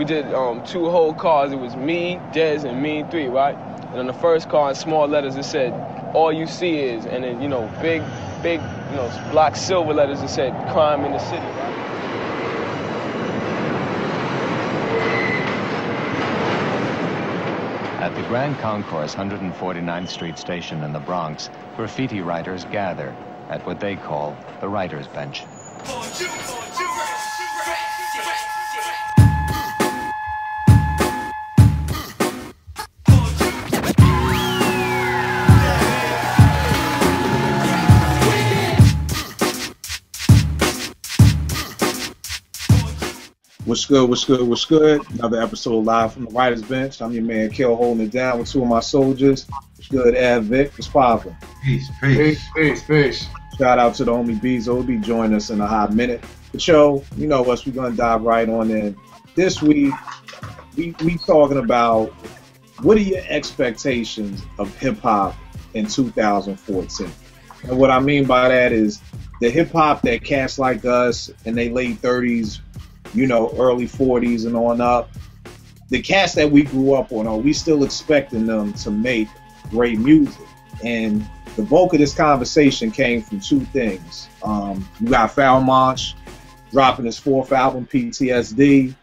did 2 whole cars. It was me, Dez, and me 3, right? And on the first car, in small letters, it said, "All you see is," and then, you know, big, you know, black silver letters, it said, "Crime in the city," right? At the Grand Concourse 149th Street station in the Bronx, graffiti writers gather at what they call the writer's bench. What's good, what's good, what's good? Another episode live from the writer's bench. I'm your man, Kill, holding it down with 2 of my soldiers. What's good, Vic? What's poppin'? Peace. Shout out to the homie Beezo. He'll be joining us in a hot minute. But yo, you know us, we're gonna dive right on in. This week, we talking about what are your expectations of hip-hop in 2014? And what I mean by that is the hip-hop that cats like us in their late 30s, you know, early 40s and on up, the cats that we grew up on, are we still expecting them to make great music? And the bulk of this conversation came from 2 things. You got Falmonch dropping his 4th album, PTSD,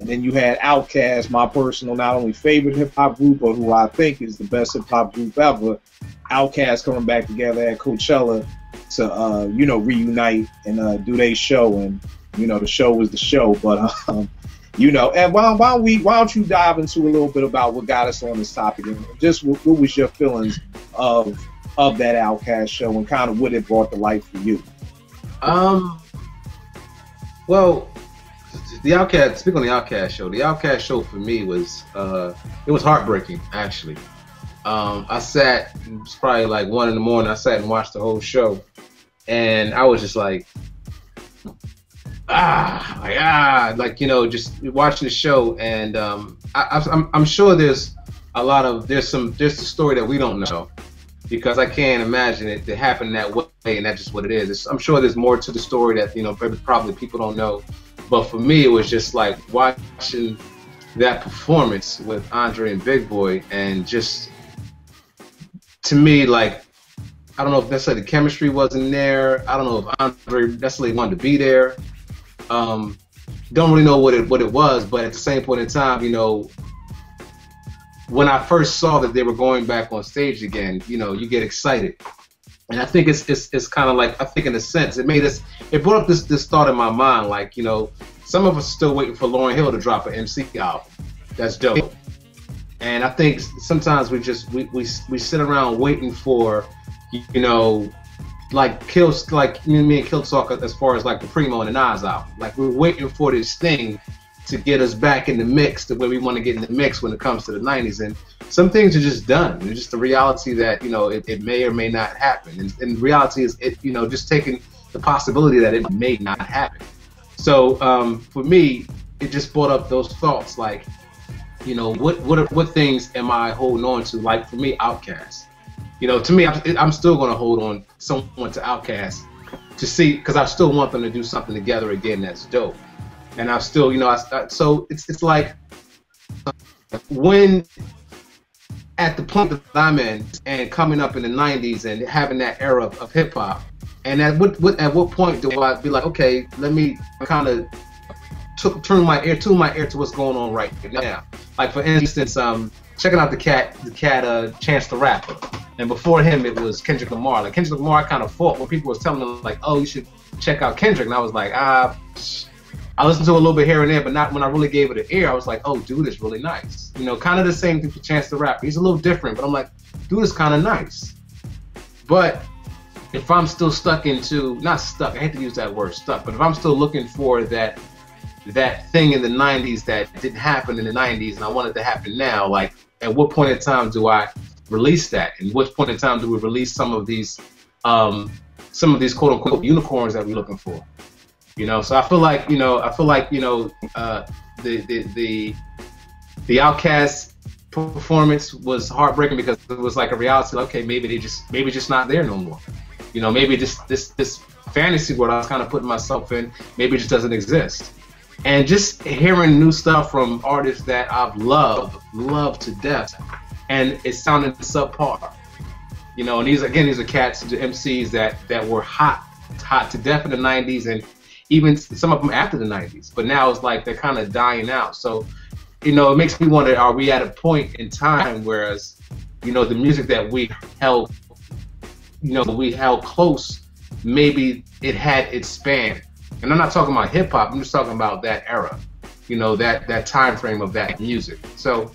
and then you had Outkast, my personal not only favorite hip-hop group, but who I think is the best hip-hop group ever. Outkast coming back together at Coachella to, you know, reunite and do their show. And you know, the show was the show, but you know, and why don't you dive into a little bit about what got us on this topic, and just what was your feelings of that Outkast show and kind of what it brought to life for you? Well, the Outkast. Speaking on the Outkast show for me was it was heartbreaking actually. I sat, it was probably like 1 in the morning. I sat and watched the whole show, and I was just like. Like, you know, just watching the show, and I'm sure there's the story that we don't know, because I can't imagine it to happen that way, and that's just what it is. I'm sure there's more to the story that, you know, probably people don't know, but for me it was just like watching that performance with Andre and Big Boy, and just to me, like, I don't know if necessarily the chemistry wasn't there. I don't know if Andre necessarily wanted to be there. Don't really know what it was, but at the same point in time, you know, when I first saw that they were going back on stage again, you know, you get excited, and I think it's kind of like, I think in a sense it brought up this thought in my mind, like, you know, some of us are still waiting for Lauryn Hill to drop an MC album. That's dope, and I think sometimes we sit around waiting for, you know, like Kills, like me and Kill talk as far as like the Primo and the Nas album. Like, we're waiting for this thing to get us back in the mix to where we want to get in the mix when it comes to the 90s. And some things are just done. It's just the reality that, you know, it may or may not happen. And reality is, you know, just taking the possibility that it may not happen. So for me, it just brought up those thoughts, like, you know, what things am I holding on to? Like, for me, Outkast. You know, to me, I'm still going to hold on someone to Outkast to see, because I still want them to do something together again that's dope. And I still, you know, so it's like, when at the point that I'm in and coming up in the 90s and having that era of hip hop, and at what point do I be like, okay, let me kind of tune my ear to what's going on right now? Like, for instance, checking out the cat Chance the Rapper. And before him, it was Kendrick Lamar. Like, Kendrick Lamar, I kind of fought when people was telling me, like, oh, you should check out Kendrick. And I was like, I listened to a little bit here and there, but not when I really gave it an ear. I was like, oh, dude is really nice. You know, kind of the same thing for Chance the Rapper. He's a little different, but I'm like, dude is kind of nice. But if I'm still stuck into, not stuck, I hate to use that word, stuck, but if I'm still looking for that thing in the 90s that didn't happen in the 90s and I want it to happen now, like, at what point in time do I release that? And what point in time do we release some of these quote unquote unicorns that we're looking for? You know, so I feel like the Outkast performance was heartbreaking, because it was like a reality, like, okay, maybe just not there no more. You know, maybe this fantasy world I was kind of putting myself in, maybe it just doesn't exist. And just hearing new stuff from artists that I've loved to death, and it sounded subpar. You know, and these are cats, the MCs that were hot to death in the 90s, and even some of them after the 90s. But now it's like they're kind of dying out. So, you know, it makes me wonder, are we at a point in time whereas, you know, the music that we held close, maybe it had its span. And I'm not talking about hip hop, I'm just talking about that era, you know, that time frame of that music. So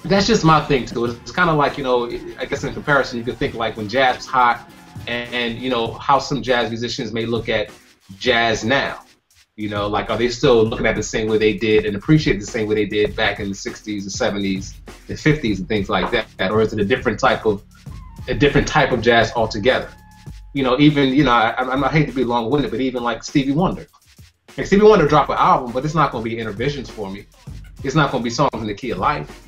that's just my thing too. It's kind of like, you know, I guess in comparison, you could think like when jazz was hot, and you know, how some jazz musicians may look at jazz now. You know, like, are they still looking at it the same way they did and appreciate it the same way they did back in the 60s, the 70s, the 50s, and things like that? Or is it a different type of jazz altogether? You know, even, you know, I hate to be long-winded, but even like Stevie Wonder. Like, Stevie Wonder dropped an album, but it's not going to be intervisions for me. It's not going to be songs in the key of life.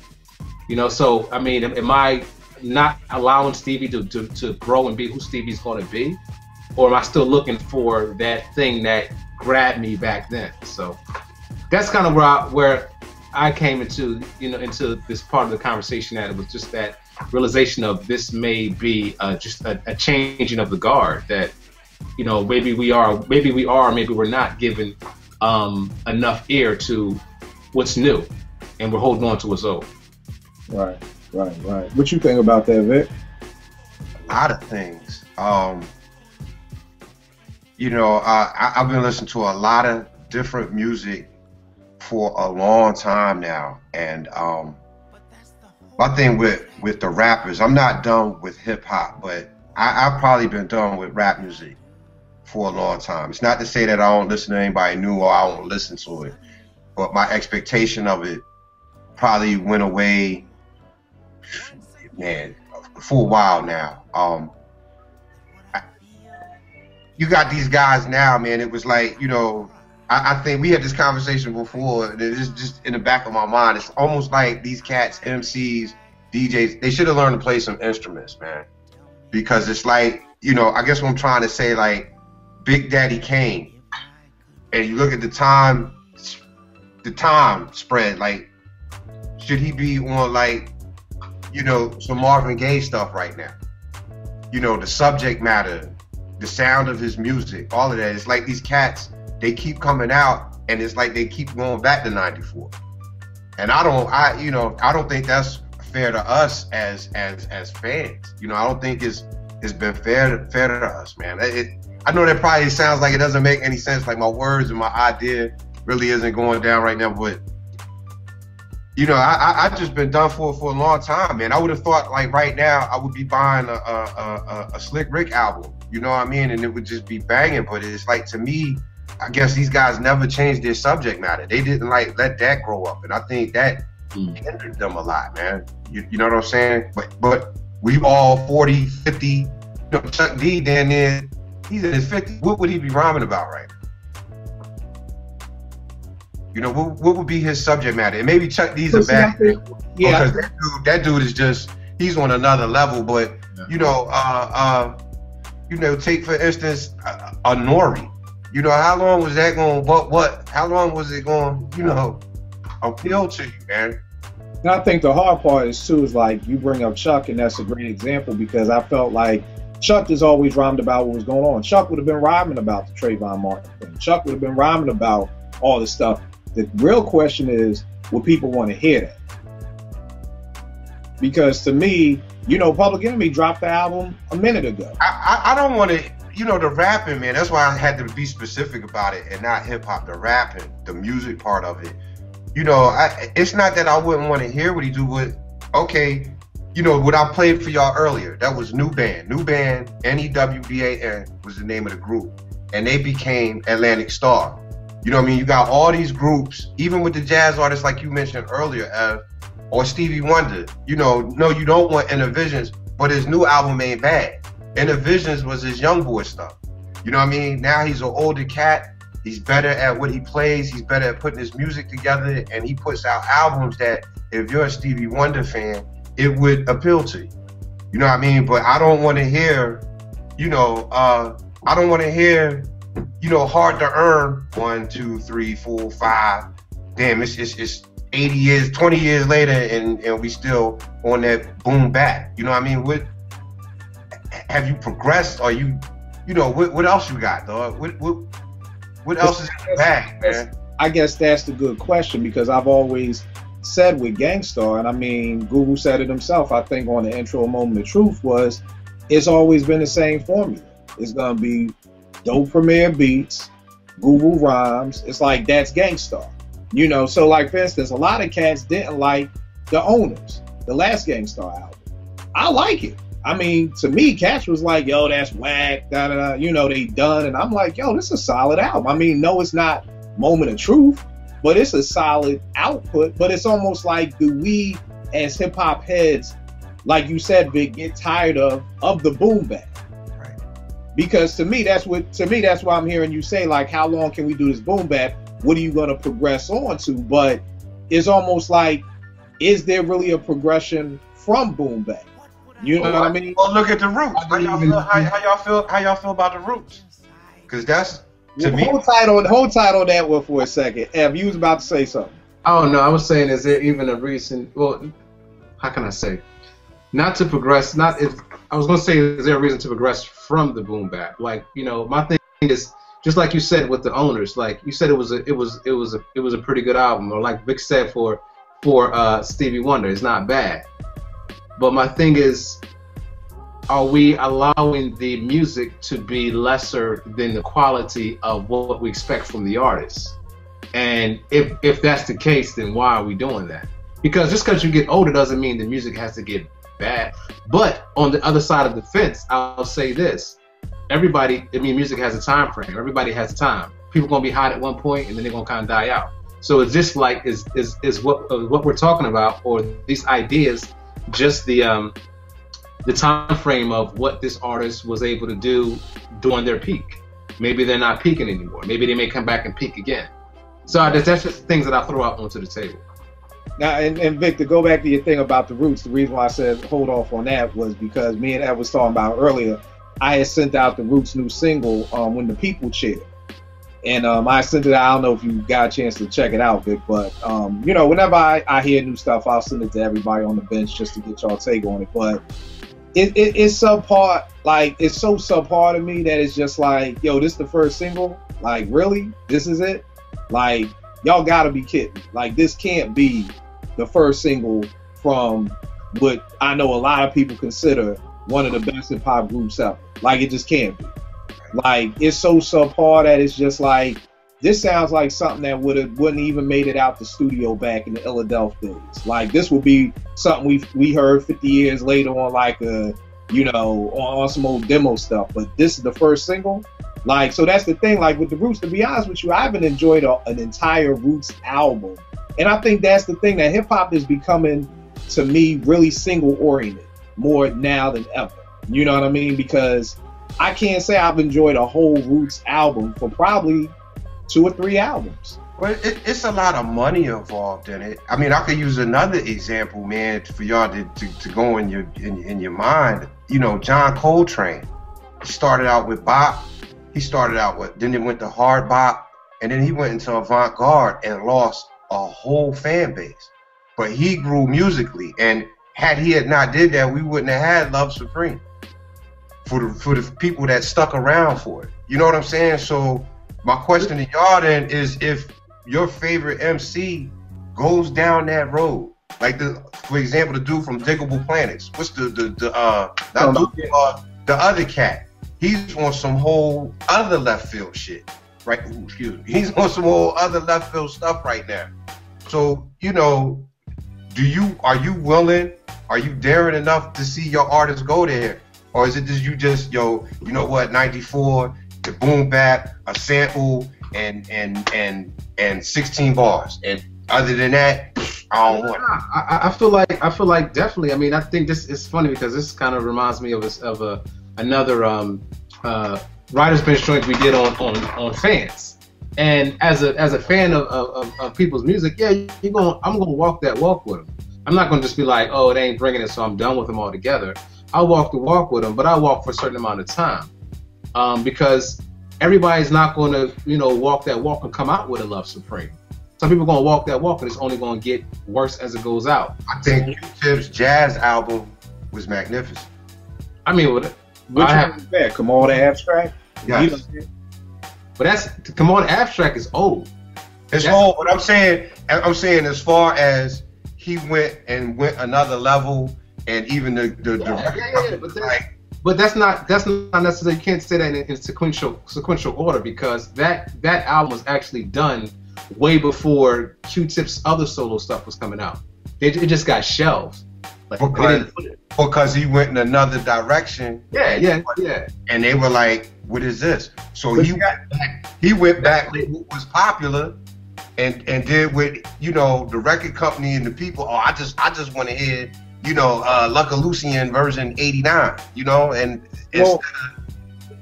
You know, so, I mean, am I not allowing Stevie to grow and be who Stevie's going to be? Or am I still looking for that thing that grabbed me back then? So that's kind of where I came into, you know, into this part of the conversation, that it was just that realization of this may be just a changing of the guard, that, you know, maybe we're not giving enough ear to what's new, and we're holding on to what's old. Right. What you think about that, Vic? A lot of things. You know, I've been listening to a lot of different music for a long time now, and my thing with the rappers, I'm not done with hip hop, but I've probably been done with rap music for a long time. It's not to say that I don't listen to anybody new or I won't listen to it, but my expectation of it probably went away, man, for a while now. You got these guys now, man. It was like, you know, I think we had this conversation before, and it's just in the back of my mind. It's almost like these cats, MCs, DJs, they should have learned to play some instruments, man. Because it's like, you know, I guess what I'm trying to say, like, Big Daddy Kane, and you look at the time spread, like, should he be on, like, you know, some Marvin Gaye stuff right now? You know, the subject matter, the sound of his music, all of that. It's like these cats, they keep coming out, and it's like they keep going back to '94. And I don't think that's fair to us as fans. You know, I don't think it's been fair to us, man. I know that probably sounds like it doesn't make any sense, like my words and my idea really isn't going down right now, but you know, I just been done for a long time, man. I would have thought, like, right now I would be buying a Slick Rick album, you know what I mean, and it would just be banging. But it's like, to me, I guess these guys never changed their subject matter. They didn't like let that grow up, and I think that hindered them a lot, man. You know what I'm saying? But we all 40, 50. You know, Chuck D down there, he's in his 50s. What would he be rhyming about right now? You know, what would be his subject matter? And maybe Chuck D's a bad example. Yeah. Because that dude is just, he's on another level. But, you know, take, for instance, a Nori. You know, how long was that going, how long was it going, you know, appeal to you, man? And I think the hard part is, too, is like, you bring up Chuck, and that's a great example, because I felt like Chuck has always rhymed about what was going on. Chuck would have been rhyming about the Trayvon Martin thing. Chuck would have been rhyming about all this stuff. The real question is, will people want to hear that? Because to me, you know, Public Enemy dropped the album a minute ago. I don't want to, you know, the rapping, man, that's why I had to be specific about it and not hip hop, the rapping, the music part of it. You know, it's not that I wouldn't want to hear what he do, but okay, you know, what I played for y'all earlier, that was New Band. New Band, N-E-W-B-A-N was the name of the group, and they became Atlantic Star. You know what I mean? You got all these groups, even with the jazz artists like you mentioned earlier, or Stevie Wonder. You know, no, you don't want Intervisions, but his new album ain't bad. Intervisions was his young boy stuff. You know what I mean? Now he's an older cat. He's better at what he plays. He's better at putting his music together, and he puts out albums that, if you're a Stevie Wonder fan, it would appeal to you. You know what I mean? But I don't want to hear, you know, I don't want to hear hard to earn. 1, 2, 3, 4, 5. Damn, it's 80 years, 20 years later, and we still on that boom bap. You know what I mean? What have you progressed? Are you, what else you got, dog? What else is in the bag, man? I guess that's the good question, because I've always said with Gangstar, and I mean, Guru said it himself, I think on the intro Moment of Truth, was it's always been the same formula. It's gonna be dope premiere beats, Guru rhymes. It's like, that's Gangstar. So like, for instance, a lot of cats didn't like The Owners, the last Gangstar album. I like it. I mean, to me, cats was like, yo, that's whack, da da da, they done. And I'm like, yo, this is a solid album. I mean, no, it's not Moment of Truth, but it's a solid output. But it's almost like, do we as hip hop heads, like you said, Vic, get tired of the boom bap? Right. Because to me, that's why I'm hearing you say, like, how long can we do this boom bap? What are you going to progress on to? But it's almost like, is there really a progression from boom bap? You know what I mean? Well, look at the Roots. How y'all feel about the Roots? Because that's, to me. Hold tight on that one for a second. Ev, you was about to say something. Oh no, I was saying, is there even a reason? Well, how can I say? Not to progress. I was gonna say, is there a reason to progress from the boom bap? Like, my thing is, just like you said with The Owners. Like you said, it was a pretty good album. Or like Vic said for Stevie Wonder, it's not bad. But my thing is, are we allowing the music to be lesser than the quality of what we expect from the artist? And if that's the case, then why are we doing that? Because just because you get older doesn't mean the music has to get bad. But on the other side of the fence, I'll say this. Music has a time frame. Everybody has a time. People are going to be hot at one point, and then they're going to kind of die out. So it's just like, is what we're talking about, or these ideas, just the time frame of what this artist was able to do during their peak. Maybe they're not peaking anymore. Maybe they may come back and peak again. So that's just things that I throw out onto the table. Now, and Vic, to go back to your thing about the Roots, the reason why I said hold off on that was because me and Ed was talking about earlier, I had sent out the Roots' new single, When the People Cheer. And I sent it out. I don't know if you got a chance to check it out, Vic, but whenever I hear new stuff, I'll send it to everybody on the bench just to get y'all take on it. But it's subpar. Like, it's so subpar to me that it's just like, yo, this is the first single? Like, really? This is it? Like, y'all gotta be kidding. Like, this can't be the first single from what I know a lot of people consider one of the best hip hop groups ever. Like, it just can't be. Like, it's so subpar that it's just like, this sounds like something that wouldn't even made it out the studio back in the Philadelphia days. Like, this would be something we heard 50 years later on, like on some old demo stuff. But this is the first single. Like, so that's the thing. Like, with the Roots, to be honest with you, I haven't enjoyed an entire Roots album, and I think that's the thing, that hip hop is becoming, to me, really single oriented more now than ever. You know what I mean? Because I can't say I've enjoyed a whole Roots album for probably 2 or 3 albums. Well, it's a lot of money involved in it. I mean, I could use another example, man, for y'all to go in your mind. John Coltrane. He started out with bop. Then it went to hard bop, and then he went into avant-garde and lost a whole fan base. But he grew musically, and had he not did that, we wouldn't have had Love Supreme. For the people that stuck around for it. You know what I'm saying? So my question to y'all then is, if your favorite MC goes down that road, like for example, the dude from Diggable Planets, what's the other cat? He's on some whole other left field shit, right? Ooh, excuse me. He's on some whole other left field stuff right now. So, are you willing? Are you daring enough to see your artists go there? Or is it just you know what, 94, the boom bap, a sample, and 16 bars, and other than that, I don't want it. I feel like definitely. I mean, I think this is funny because this kind of reminds me of another writer's bench joint we did on fans. And as a fan of people's music, yeah, I'm gonna walk that walk with them. I'm not gonna just be like, oh, they ain't bringing it, so I'm done with them altogether. I'll walk the walk with them, but I'll walk for a certain amount of time, because everybody's not going to, you know, walk that walk and come out with a Love Supreme. Some people are going to walk that walk, and it's only going to get worse as it goes out. I think Q-Tip's jazz album was magnificent. I mean, which one is that? Come On, the Abstract? Yes. But Come On, Abstract is old. It's old, but I'm saying as far as he went another level, and even the but that's not necessarily. You can't say that in sequential order, because that album was actually done way before Q-Tip's other solo stuff was coming out. It just got shelved. Like, because he went in another direction. Yeah. And they were like, "What is this?" So he went back with what was popular, and did with, you know, the record company and the people. Oh, I just want to hear, you know, Lucky Lucian version '89. You know, and well,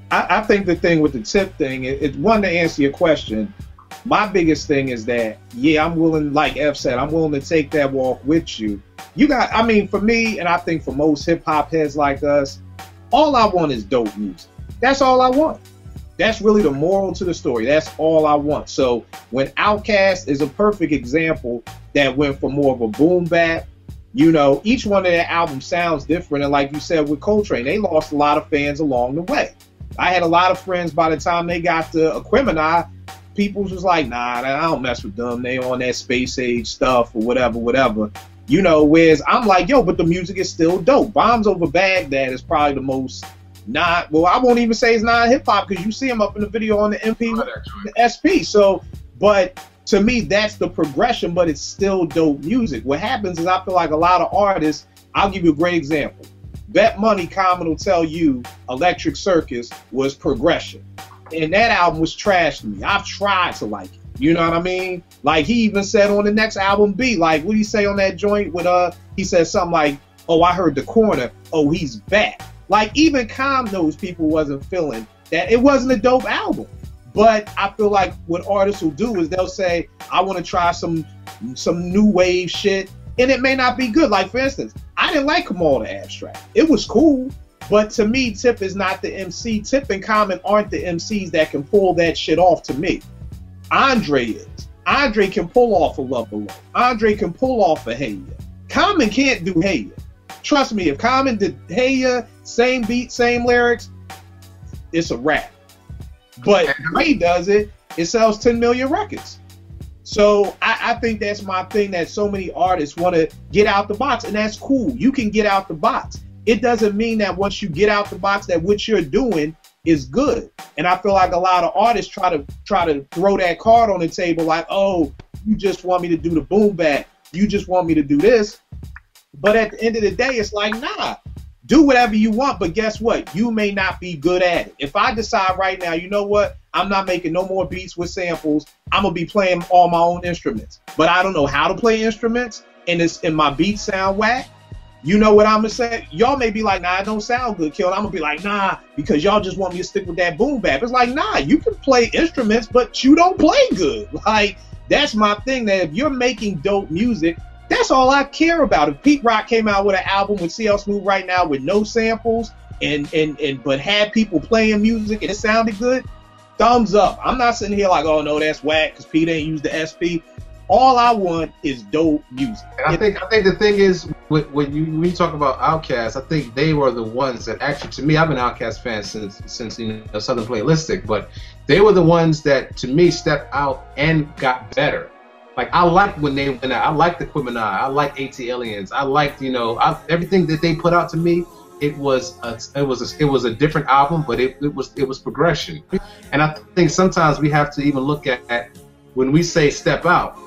I think the thing with the Tip thing, it's one, to answer your question. My biggest thing is that, yeah, I'm willing, like F said, I'm willing to take that walk with you. I mean, for me, and I think for most hip hop heads like us, all I want is dope music. That's all I want. That's really the moral to the story. That's all I want. So when Outkast is a perfect example that went for more of a boom bap, you know, each one of their albums sounds different. And like you said with Coltrane, they lost a lot of fans along the way. I had a lot of friends by the time they got to Aquemini, people was like, nah, I don't mess with them. They on that space age stuff or whatever. You know, whereas I'm like, yo, but the music is still dope. Bombs Over Baghdad is probably the most I won't even say it's not hip hop, because you see him up in the video on the MP, the SP. So, but to me, that's the progression, but it's still dope music. What happens is I feel like a lot of artists, I'll give you a great example. Bet money Common will tell you Electric Circus was progression. And that album was trash to me. I've tried to like it. You know what I mean? Like, he even said on the next album, B, like, what did he say on that joint with, he said something like, oh, I heard The Corner. Oh, he's back. Like, even Com knows people wasn't feeling that. It wasn't a dope album. But I feel like what artists will do is they'll say, I want to try some new wave shit. And it may not be good. Like, for instance, I didn't like Come On, the Abstract. It was cool. But to me, Tip is not the MC. Tip and Common aren't the MCs that can pull that shit off to me. Andre is. Andre can pull off a Love Below. Andre can pull off a Hey Ya. Common can't do Hey Ya. Trust me, if Common did Hey Ya, same beat, same lyrics, it's a rap. But Ray does it, it sells 10 million records. So I think that's my thing, that so many artists want to get out the box, and that's cool. You can get out the box. It doesn't mean that once you get out the box that what you're doing is good. And I feel like a lot of artists try to throw that card on the table like, oh, you just want me to do the boom bap. You just want me to do this. But at the end of the day, it's like, nah, do whatever you want. But guess what? You may not be good at it. If I decide right now, you know what? I'm not making no more beats with samples. I'm going to be playing all my own instruments. But I don't know how to play instruments, and my beats sound whack. You know what I'm going to say? Y'all may be like, nah, it don't sound good, Kill. I'm going to be like, nah, because y'all just want me to stick with that boom bap. It's like, nah, you can play instruments, but you don't play good. Like, that's my thing, that if you're making dope music, that's all I care about. If Pete Rock came out with an album with CL Smooth right now with no samples but had people playing music and it sounded good, thumbs up. I'm not sitting here like, oh no, that's whack because Pete ain't used the SP. All I want is dope music. And I think the thing is, when you talk about Outkast, I think they were the ones that actually, to me, I've been an Outkast fan since Southern Playlistic, but they were the ones that, to me, stepped out and got better. Like, I liked when they went out. I liked the Aquemini. I liked AT Aliens. I liked, everything that they put out to me. It was a different album, but it was progression. And I think sometimes we have to even look at when we say step out,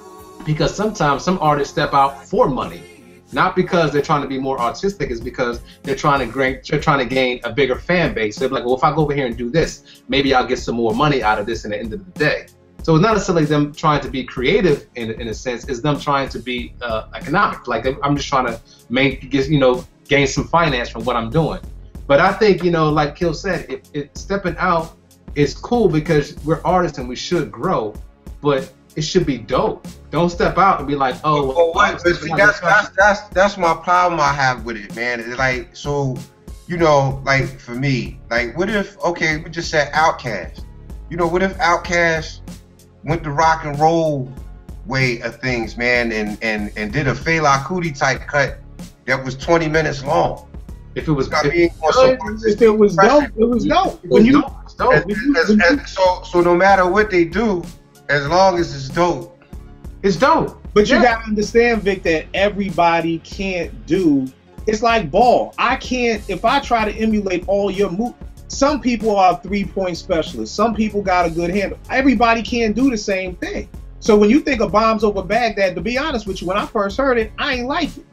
because sometimes some artists step out for money, not because they're trying to be more artistic. It's because they're trying to gain a bigger fan base. They're like, well, if I go over here and do this, maybe I'll get some more money out of this in the end of the day. So it's not necessarily them trying to be creative in a sense. It's them trying to be economic. Like, I'm just trying to gain some finance from what I'm doing. But I think, like Kill said, stepping out is cool because we're artists and we should grow, but it should be dope. Don't step out and be like, oh. Well, that's my problem I have with it, man. It's like, so, like for me, like, what if, okay, we just said Outkast. You know, what if Outkast went the rock and roll way of things, man, and did a Fela Kuti type cut that was 20 minutes long? If it was, if it was dope, it was dope. So no matter what they do, as long as it's dope, it's dope. But you gotta understand, Vic, that everybody can't do. It's like ball. I can't. If I try to emulate all your moves, some people are 3-point specialists. Some people got a good handle. Everybody can't do the same thing. So when you think of Bombs Over Baghdad, to be honest with you, when I first heard it, I ain't like it.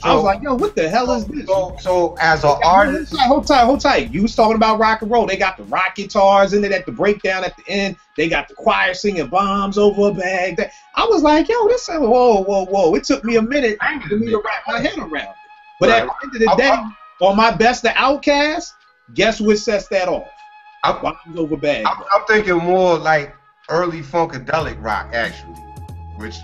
I was like, yo, what the hell is this? So as an artist, hold tight. You was talking about rock and roll. They got the rock guitars in it at the breakdown at the end. They got the choir singing Bombs Over Baghdad. I was like, yo, this is whoa. It took me a minute for me to wrap my head around it. But at the end of the day, on my best of Outkast, guess what sets that off? Bombs Over Baghdad. I'm thinking more like early funkadelic rock, actually, which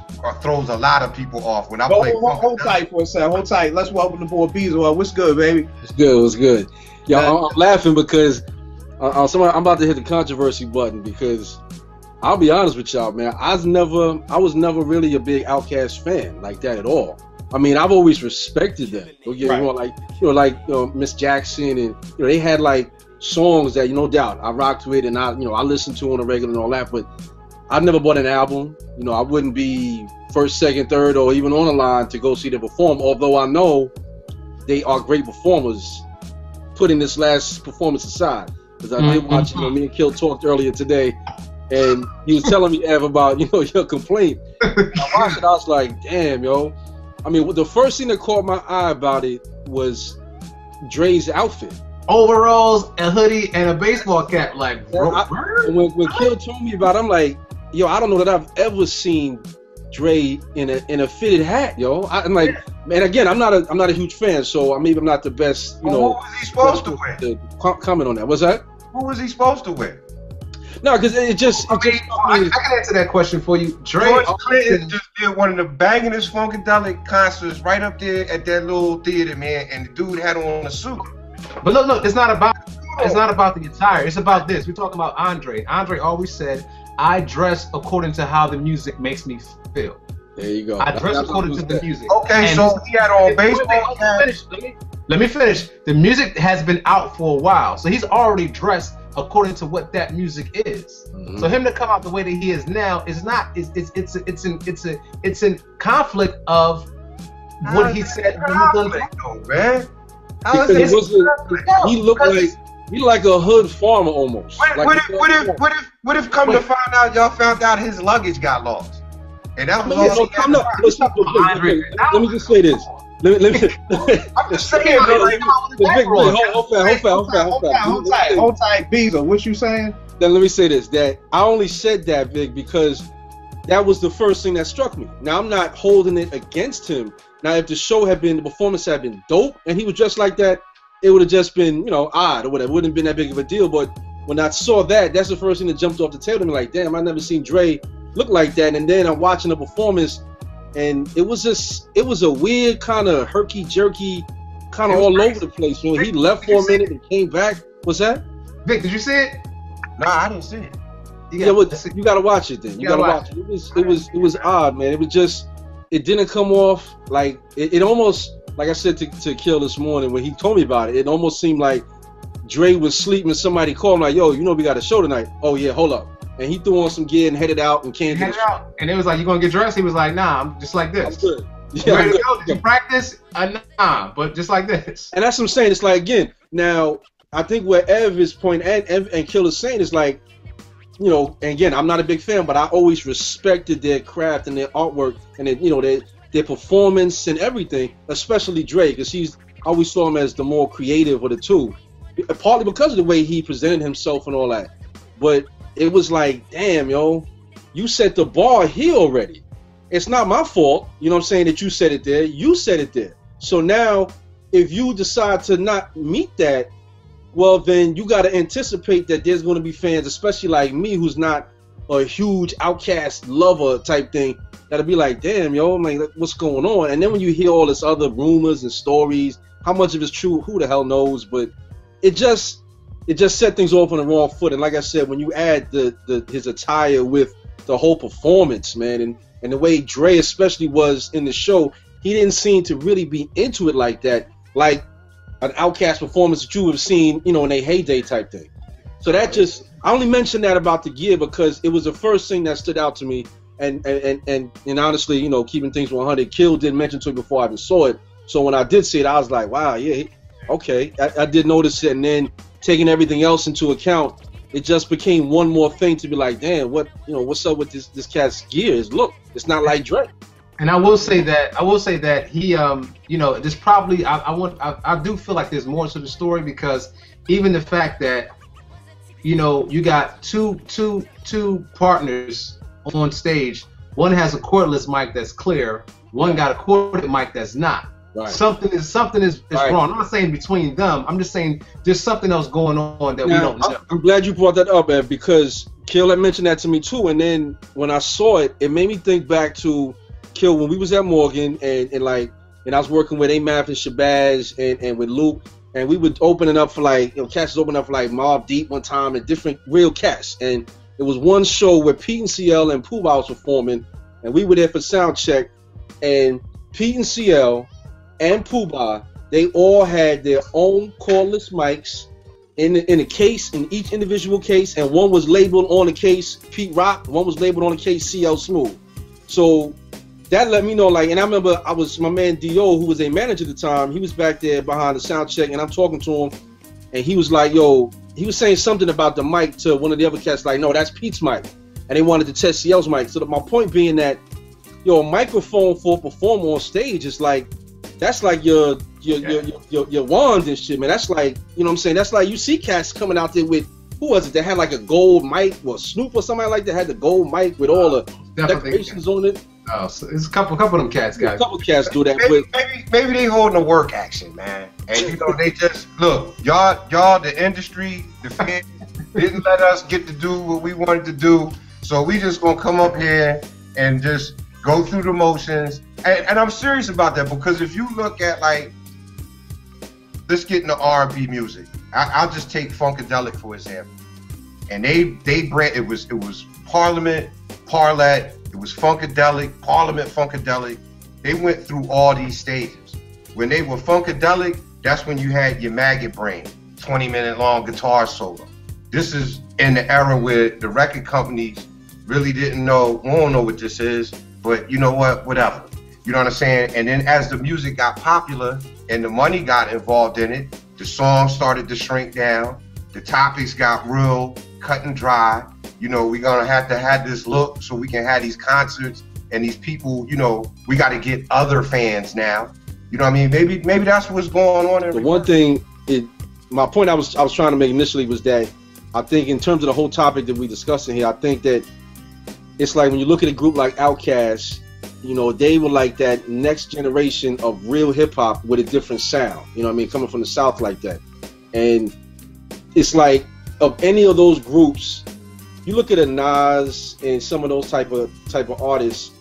throws a lot of people off when I play. Hold tight for a second. Hold tight. Let's welcome the boy Beezo. What's good, baby? It's good. Yo, I'm laughing because I'm about to hit the controversy button because I'll be honest with y'all, man. I was never really a big Outkast fan like that at all. I mean, I've always respected them. Like Miss Jackson, and they had like songs that no doubt I rocked with, and I listened to on a regular and all that. But I never bought an album. I wouldn't be first, second, third, or even on the line to go see them perform. Although I know they are great performers. Putting this last performance aside, because I did watch. Me and Kill talked earlier today, and he was telling me, Ev, about your complaint. I watched it. I was like, damn, yo. I mean, the first thing that caught my eye about it was Dre's outfit. Overalls, a hoodie, and a baseball cap. Like, when Kill told me about it, I'm like, yo, I don't know that I've ever seen Dre in a fitted hat, yo. I'm like, man, again, I'm not a huge fan, so maybe I'm not the best, What was he supposed to wear? Comment on that. What's that? What was he supposed to wear? No, because I can answer that question for you. George Clinton just did one of the bangingest funkadelic concerts right up there at that little theater, man, and the dude had on a suit. But look, it's not about the attire. It's about this. We're talking about Andre. Andre always said, I dress according to how the music makes me feel. There you go. I dress according to the music. Okay, and so he had on baseball caps. Let me finish. The music has been out for a while, so he's already dressed according to what that music is. Mm-hmm. So him to come out the way that he is now is not. It's in conflict of what he said. Man. He looked like a hood farmer almost. What if come to find out y'all found out his luggage got lost? And that was let me just say this. I'm just saying, hold tight, Beezo. What you saying? Then let me say this: that I only said that, Vic, because that was the first thing that struck me. Now I'm not holding it against him. Now, if the performance had been dope, and he was just like that, it would have just been, odd or whatever. It wouldn't have been that big of a deal. But when I saw that's the first thing that jumped off the table to me. Like, damn, I never seen Dre look like that. And then I'm watching the performance, and it was a weird kind of herky-jerky, kind of all over the place. When he left for a minute and came back. What's that? Vic, did you see it? Nah, I didn't see it. You gotta watch it then. You gotta watch it. It was odd, man. It was just, it didn't come off like it almost, like I said to Kill this morning when he told me about it. It almost seemed like Dre was sleeping and somebody called him like, yo, we got a show tonight. Oh yeah, hold up. And he threw on some gear and headed out and came. And it was like, you gonna get dressed? He was like, nah, I'm just like this. I'm good. Yeah, ready to go? Did you practice? Nah, but just like this. And that's what I'm saying. It's like, again, now I think where Ev's point and Kill is saying is like, and again, I'm not a big fan, but I always respected their craft and their artwork and their performance and everything, especially Dre, because I always saw him as the more creative of the two, partly because of the way he presented himself and all that. But it was like, damn, yo, you set the bar here already. It's not my fault, that you said it there. You said it there. So now, if you decide to not meet that, well, then you got to anticipate that there's going to be fans, especially like me, who's not a huge Outkast lover type thing, that'll be like, damn, yo, like, what's going on? And then when you hear all this other rumors and stories, how much of it's true, who the hell knows? But it just, it just set things off on the wrong foot. And like I said, when you add his attire with the whole performance, man, and the way Dre especially was in the show, he didn't seem to really be into it like that, like an Outkast performance that you would have seen, you know, in a heyday type thing. So that just, I only mentioned that about the gear because it was the first thing that stood out to me. And honestly, you know, keeping things 100, Kill didn't mention to me before I even saw it. So when I did see it, I was like, wow, yeah, okay. I did notice it, and then taking everything else into account, it just became one more thing to be like, damn, what's up with this cat's gears? Look, it's not like Dre. And I will say that he, you know, there's probably I do feel like there's more to the story, because even the fact that, you know, you got two partners on stage. One has a cordless mic that's clear. One got a corded mic that's not. Right. Something is right. Wrong. I'm not saying between them. I'm just saying there's something else going on that we don't know. I'm glad you brought that up, Ed, because Kill had mentioned that to me too. And then when I saw it, it made me think back to Kill when we was at Morgan and I was working with A-Math and Shabazz and with Luke, and we would open it up for like, you know, cats was opening up for like Mobb Deep one time and different real cats. And it was one show where Pete and CL and Pooh was performing, and we were there for sound check, and Pete and CL and Pooh Bah, they all had their own cordless mics in a case, in each individual case, and one was labeled on the case Pete Rock, one was labeled on the case CL Smooth. So that let me know, like, and I remember my man Dio, who was a manager at the time, he was back there behind the sound check, and I'm talking to him, and he was like, yo, he was saying something about the mic to one of the other cats, like, no, that's Pete's mic, and they wanted to test CL's mic. So my point being that, yo, a microphone for a performer on stage is like, that's like your wand and shit, man. That's like, you know what I'm saying? That's like, you see cats coming out there with, who was it that had like a gold mic, or Snoop or somebody like that had the gold mic with all the decorations on it. Oh, so it's a couple of them cats, guys. A couple cats do that. Maybe they holding a work action, man. And you know, they just look, y'all, the industry, the fans didn't let us get to do what we wanted to do, so we just gonna come up here and just go through the motions. And I'm serious about that, because if you look at, like, let's get into R&B music. I'll just take Funkadelic for example. And they brand, it was Parliament, Parlet, it was Funkadelic, Parliament, Funkadelic. They went through all these stages. When they were Funkadelic, that's when you had your Maggot Brain, 20-minute long guitar solo. This is in the era where the record companies really didn't know, we don't know what this is, but you know what, whatever. You know what I'm saying? And then as the music got popular and the money got involved in it, the songs started to shrink down, the topics got real cut and dry. You know, we're gonna have to have this look so we can have these concerts and these people, you know, we gotta get other fans now. You know what I mean? Maybe that's what's going on. The one thing, my point I was trying to make initially was that I think in terms of the whole topic that we're discussing here, I think that it's like when you look at a group like Outkast, you know, they were like that next generation of real hip hop with a different sound. You know what I mean? Coming from the South like that. And it's like, of any of those groups, you look at a Nas and some of those type of artists,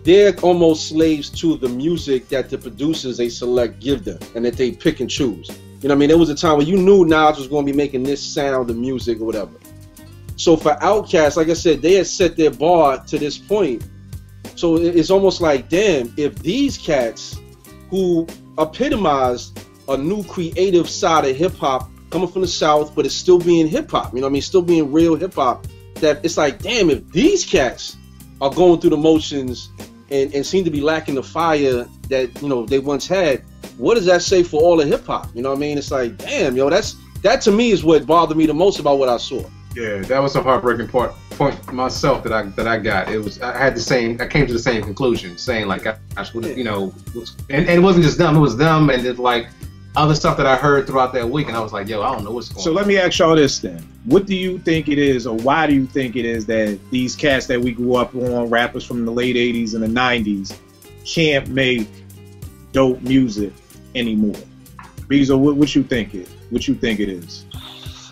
they're almost slaves to the music that the producers they select give them, and that they pick and choose. You know what I mean? There was a time when you knew Nas was going to be making this sound of music or whatever. So for Outkast, like I said, they had set their bar to this point. So it's almost like, damn, if these cats who epitomized a new creative side of hip hop coming from the South, but it's still being hip hop, you know what I mean? Still being real hip hop, that it's like, damn, if these cats are going through the motions and seem to be lacking the fire that, you know, they once had, what does that say for all of hip hop? You know what I mean? It's like, damn, yo, that to me is what bothered me the most about what I saw. Yeah, that was a heartbreaking point myself that I got. It was, I came to the same conclusion, saying like, gosh, you know, and it wasn't just them, it was them and it's like other stuff that I heard throughout that week, and I was like, yo, I don't know what's going on. So let me ask y'all this then. What do you think it is, or why do you think it is that these cats that we grew up on, rappers from the late 80s and the 90s, can't make dope music anymore? Beezo, what you think it? What you think it is?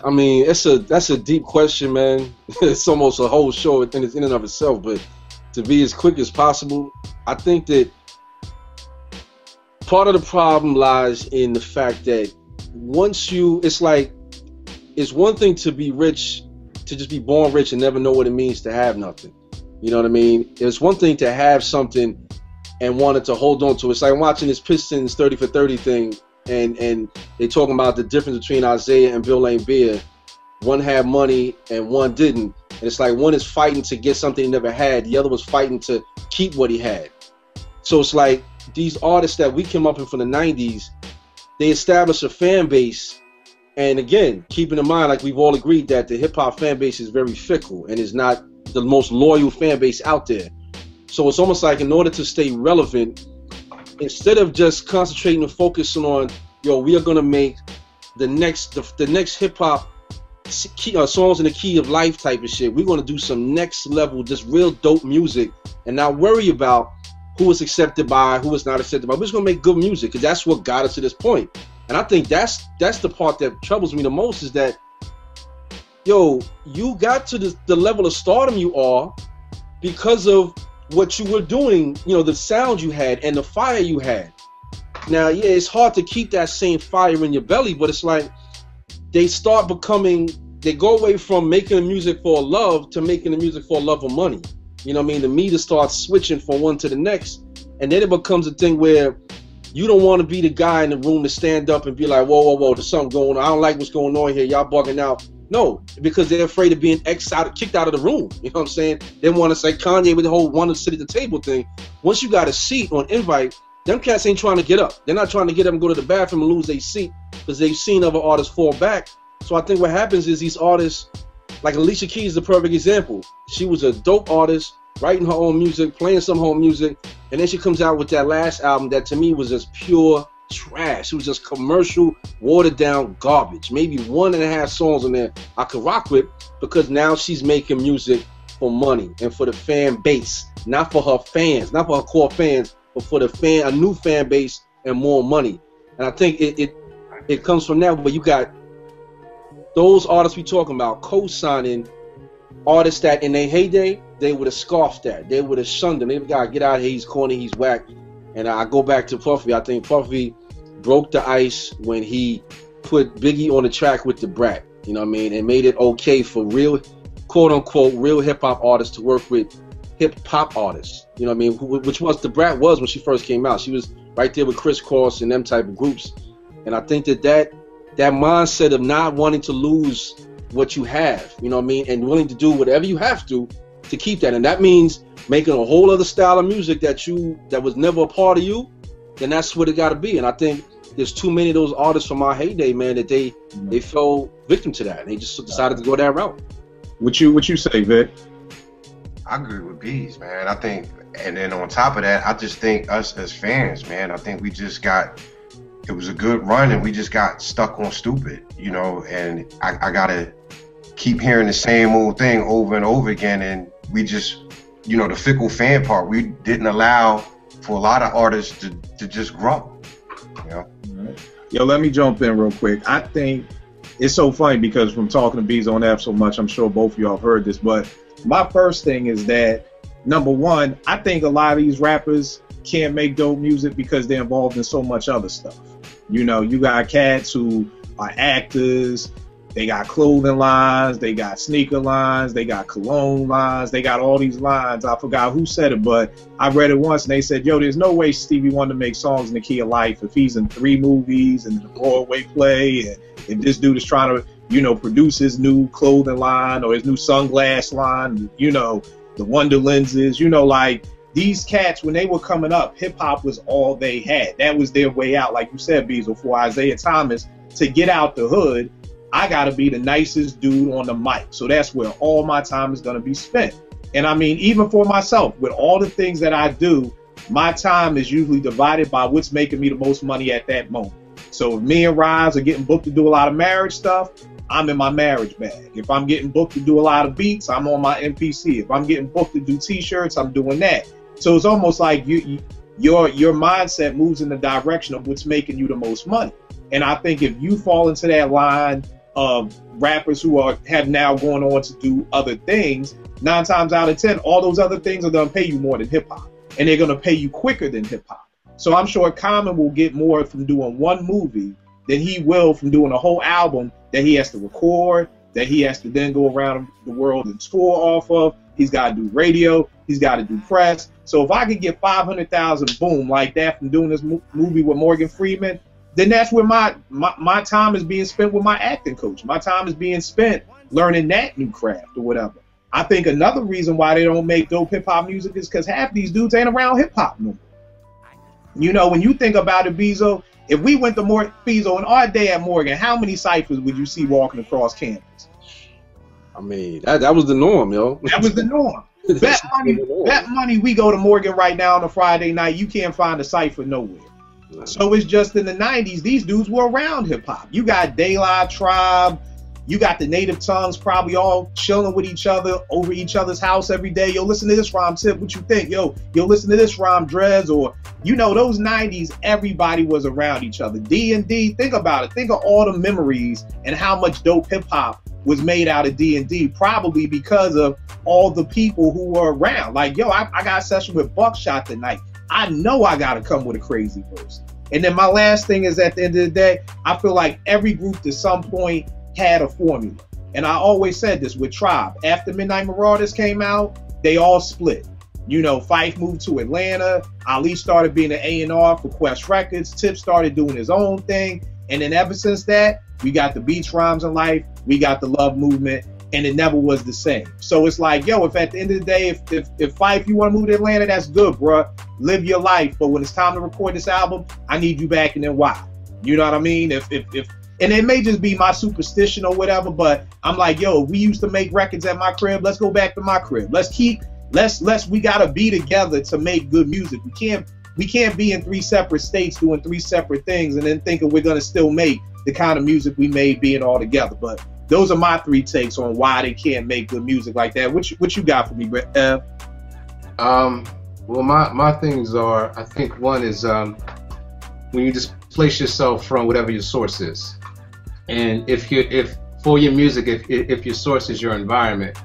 I mean, that's a deep question, man. It's almost a whole show in and of itself. But to be as quick as possible, I think that part of the problem lies in the fact that once it's like it's one thing to be rich, to just be born rich and never know what it means to have nothing. You know what I mean? It's one thing to have something and wanted to hold on to it. It's like watching this Pistons 30 for 30 thing, and they talking about the difference between Isaiah and Bill Laimbeer. One had money and one didn't. And it's like one is fighting to get something he never had. The other was fighting to keep what he had. So it's like these artists that we came up in from the 90s, they established a fan base. And again, keeping in mind, like we've all agreed, that the hip-hop fan base is very fickle and is not the most loyal fan base out there. So it's almost like in order to stay relevant, instead of just concentrating and focusing on, yo, we are going to make the next hip-hop songs in the key of life type of shit, we're going to do some next level, just real dope music and not worry about who is accepted by, who is not accepted by. We're just going to make good music because that's what got us to this point. And I think that's the part that troubles me the most, is that, yo, you got to the level of stardom you are because of what you were doing, you know, the sound you had and the fire you had. Now, yeah, it's hard to keep that same fire in your belly, but it's like they start becoming, they go away from making the music for love to making the music for love of money. You know what I mean? The meter starts switching from one to the next. And then it becomes a thing where you don't want to be the guy in the room to stand up and be like, whoa, whoa, whoa, there's something going on. I don't like what's going on here. Y'all bugging out. No, because they're afraid of being kicked out of the room. You know what I'm saying? They want to say Kanye with the whole want to sit at the table thing. Once you got a seat on invite, them cats ain't trying to get up. They're not trying to get up and go to the bathroom and lose their seat because they've seen other artists fall back. So I think what happens is these artists, like Alicia Keys is the perfect example. She was a dope artist, writing her own music, playing some home music, and then she comes out with that last album that to me was just pure trash. It was just commercial, watered down garbage. Maybe 1.5 songs on there I could rock with, because now she's making music for money and for the fan base, not for her fans, not for her core fans, but for a new fan base and more money. And I think it comes from that, where you got those artists we talking about co-signing artists that in their heyday, they would have scoffed at. They would have shunned him. They would have, get out of here, he's corny, he's whack. And I go back to Puffy. I think Puffy broke the ice when he put Biggie on the track with the Brat, you know what I mean, and made it okay for real, quote-unquote, real hip-hop artists to work with hip-hop artists, you know what I mean, which was the Brat was when she first came out. She was right there with Criss Cross and them type of groups. And I think that mindset of not wanting to lose what you have, you know what I mean, and willing to do whatever you have to keep that. And that means making a whole other style of music that was never a part of you, then that's what it got to be. And I think there's too many of those artists from our heyday, man, that they fell victim to that, and they just decided to go that route. What you say, Vic? I agree with Bees, man. I think, and then on top of that, I just think us as fans, man, I think it was a good run, and we just got stuck on stupid, you know, and I gotta keep hearing the same old thing over and over again, and we just, you know, the fickle fan part, we didn't allow for a lot of artists to just grow, you know. Yo, let me jump in real quick. I think it's so funny because from talking to Beezo and F so much, I'm sure both of y'all have heard this, but my first thing is that, number one, I think a lot of these rappers can't make dope music because they're involved in so much other stuff. You know, you got cats who are actors, they got clothing lines, they got sneaker lines, they got cologne lines, they got all these lines. I forgot who said it, but I read it once and they said, yo, there's no way Stevie Wonder makes songs in the key of life if he's in 3 movies and the Broadway play, and if this dude is trying to, you know, produce his new clothing line or his new sunglass line, you know, the Wonder lenses, you know, like these cats, when they were coming up, hip hop was all they had. That was their way out. Like you said, Beezo, for Isaiah Thomas to get out the hood, I got to be the nicest dude on the mic. So that's where all my time is going to be spent. And I mean, even for myself, with all the things that I do, my time is usually divided by what's making me the most money at that moment. So if me and Rise are getting booked to do a lot of marriage stuff, I'm in my marriage bag. If I'm getting booked to do a lot of beats, I'm on my MPC. If I'm getting booked to do t-shirts, I'm doing that. So it's almost like your mindset moves in the direction of what's making you the most money. And I think if you fall into that line of rappers who have now gone on to do other things, 9 times out of 10, all those other things are going to pay you more than hip hop, and they're going to pay you quicker than hip hop. So I'm sure Common will get more from doing one movie than he will from doing a whole album that he has to record, that he has to then go around the world and tour off of. He's got to do radio. He's got to do press. So if I could get 500,000 boom like that from doing this movie with Morgan Freeman, then that's where my time is being spent with my acting coach. My time is being spent learning that new craft or whatever. I think another reason why they don't make dope hip hop music is because half these dudes ain't around hip hop no more. You know, when you think about it, Beezo, if we went to Beezo in our day at Morgan, how many ciphers would you see walking across campus? I mean, that was the norm, yo. That was the norm. Bet money we go to Morgan right now on a Friday night, you can't find a cipher nowhere. No. So it's just in the 90s, these dudes were around hip hop. You got De La Tribe, you got the Native Tongues probably all chilling with each other over each other's house every day. Yo, listen to this rhyme, Tip, what you think? Yo, listen to this rhyme, Drez. Or, you know, those 90s, everybody was around each other. D&D, think about it. Think of all the memories and how much dope hip hop was made out of D&D, probably because of all the people who were around. Like, yo, I got a session with Buckshot tonight. I know I got to come with a crazy verse. And then my last thing is, at the end of the day, I feel like every group to some point had a formula. And I always said this with Tribe. After Midnight Marauders came out, they all split. You know, Fife moved to Atlanta. Ali started being an A&R for Quest Records. Tip started doing his own thing. And then ever since that, we got the Beats, Rhymes, and Life. We got the Love Movement. And it never was the same. So it's like, yo, if at the end of the day, if Fife, you want to move to Atlanta, that's good, bruh. Live your life. But when it's time to record this album, I need you back in NY. You know what I mean? And it may just be my superstition or whatever, but I'm like, yo, we used to make records at my crib. Let's go back to my crib. We gotta be together to make good music. We can't be in 3 separate states doing 3 separate things and then thinking we're gonna still make the kind of music we made being all together. But those are my 3 takes on why they can't make good music like that. What you got for me, Ev? Well, my things are, I think one is when you displace yourself from whatever your source is. And if for your music, if your source is your environment,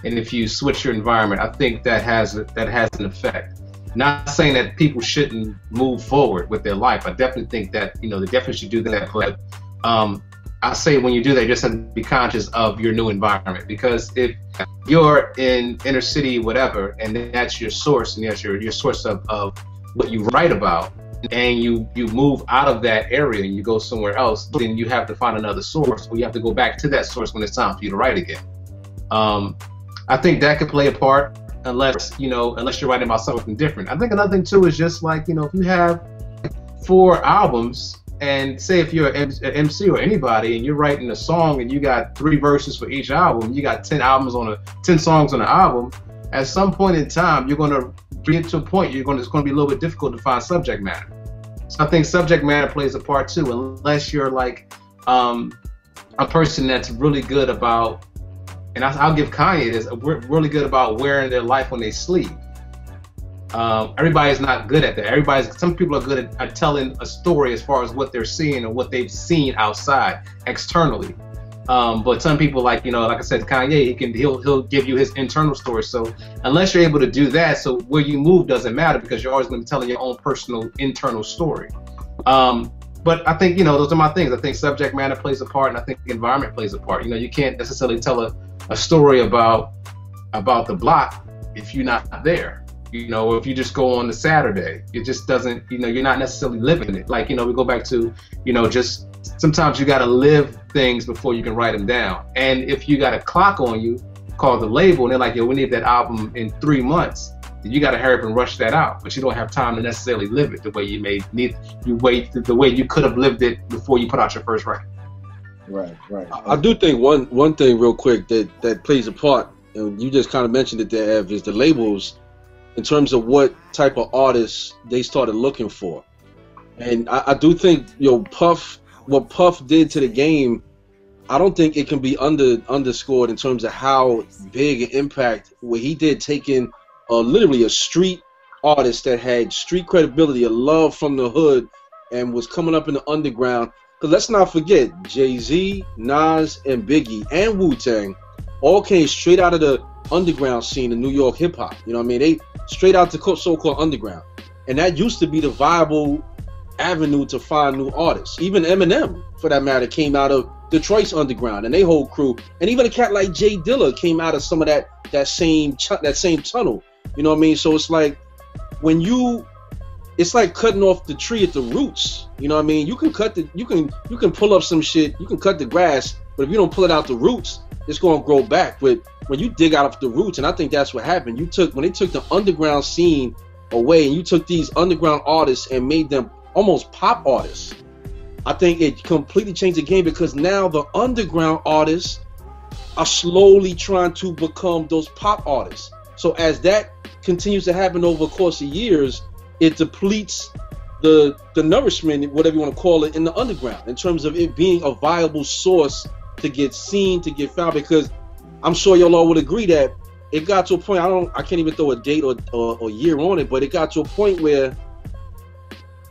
and if you switch your environment, I think that has an effect. Not saying that people shouldn't move forward with their life. I definitely think that, you know, they definitely should do that. But I say when you do that, you just have to be conscious of your new environment. Because if you're in inner city, whatever, and that's your source, and that's your source of what you write about, and you move out of that area and you go somewhere else, then you have to find another source, or you have to go back to that source when it's time for you to write again. I think that could play a part, unless you're writing about something different. I think another thing too is just like, you know, if you have 4 albums, and say if you're an MC or anybody and you're writing a song and you got 3 verses for each album, you got 10 songs on an album, at some point in time you're going to get to a point it's going to be a little bit difficult to find subject matter. So I think subject matter plays a part too, unless you're like a person that's really good about, and I'll give Kanye this, really good about wearing their life on their sleeve. Everybody's not good at that. Some people are good at telling a story as far as what they're seeing or what they've seen outside externally. But some people, like I said, Kanye, he'll give you his internal story. So unless you're able to do that, so where you move doesn't matter, because you're always going to be telling your own personal internal story. But I think, those are my things. I think subject matter plays a part, and I think the environment plays a part. You can't necessarily tell a story about the block if you're not there. If you just go on the Saturday, it just doesn't, you're not necessarily living it. Like, we go back to, just sometimes you got to live things before you can write them down. And if you got a clock on you called the label, and they're like, yo, we need that album in 3 months, then you got to hurry up and rush that out. But you don't have time to necessarily live it the way you the way you could have lived it before you put out your first record. Right. I do think one thing real quick that plays a part, and you just kind of mentioned it there, Ev, is the labels in terms of what type of artists they started looking for. And I do think, what Puff did to the game, I don't think it can be underscored in terms of how big an impact what he did, taking literally a street artist that had street credibility, a love from the hood, and was coming up in the underground. Because let's not forget, Jay-Z, Nas, and Biggie, and Wu-Tang all came straight out of the underground scene in New York hip-hop. You know what I mean? They straight out to so-called underground. And that used to be the viable avenue to find new artists. Even Eminem, for that matter, came out of Detroit's underground and they whole crew. And even a cat like Jay Dilla came out of some of that same tunnel. You know what I mean? So it's like it's like cutting off the tree at the roots. You know what I mean? You can pull up some shit, you can cut the grass, but if you don't pull it out the roots, it's gonna grow back. But when you dig out of the roots, and I think that's what happened, when they took the underground scene away and you took these underground artists and made them almost pop artists, I think it completely changed the game, because now the underground artists are slowly trying to become those pop artists. So as that continues to happen over the course of years, it depletes the nourishment, whatever you want to call it, in the underground, in terms of it being a viable source to get seen, to get found. Because I'm sure y'all all would agree that it got to a point, I can't even throw a date or year on it, but it got to a point where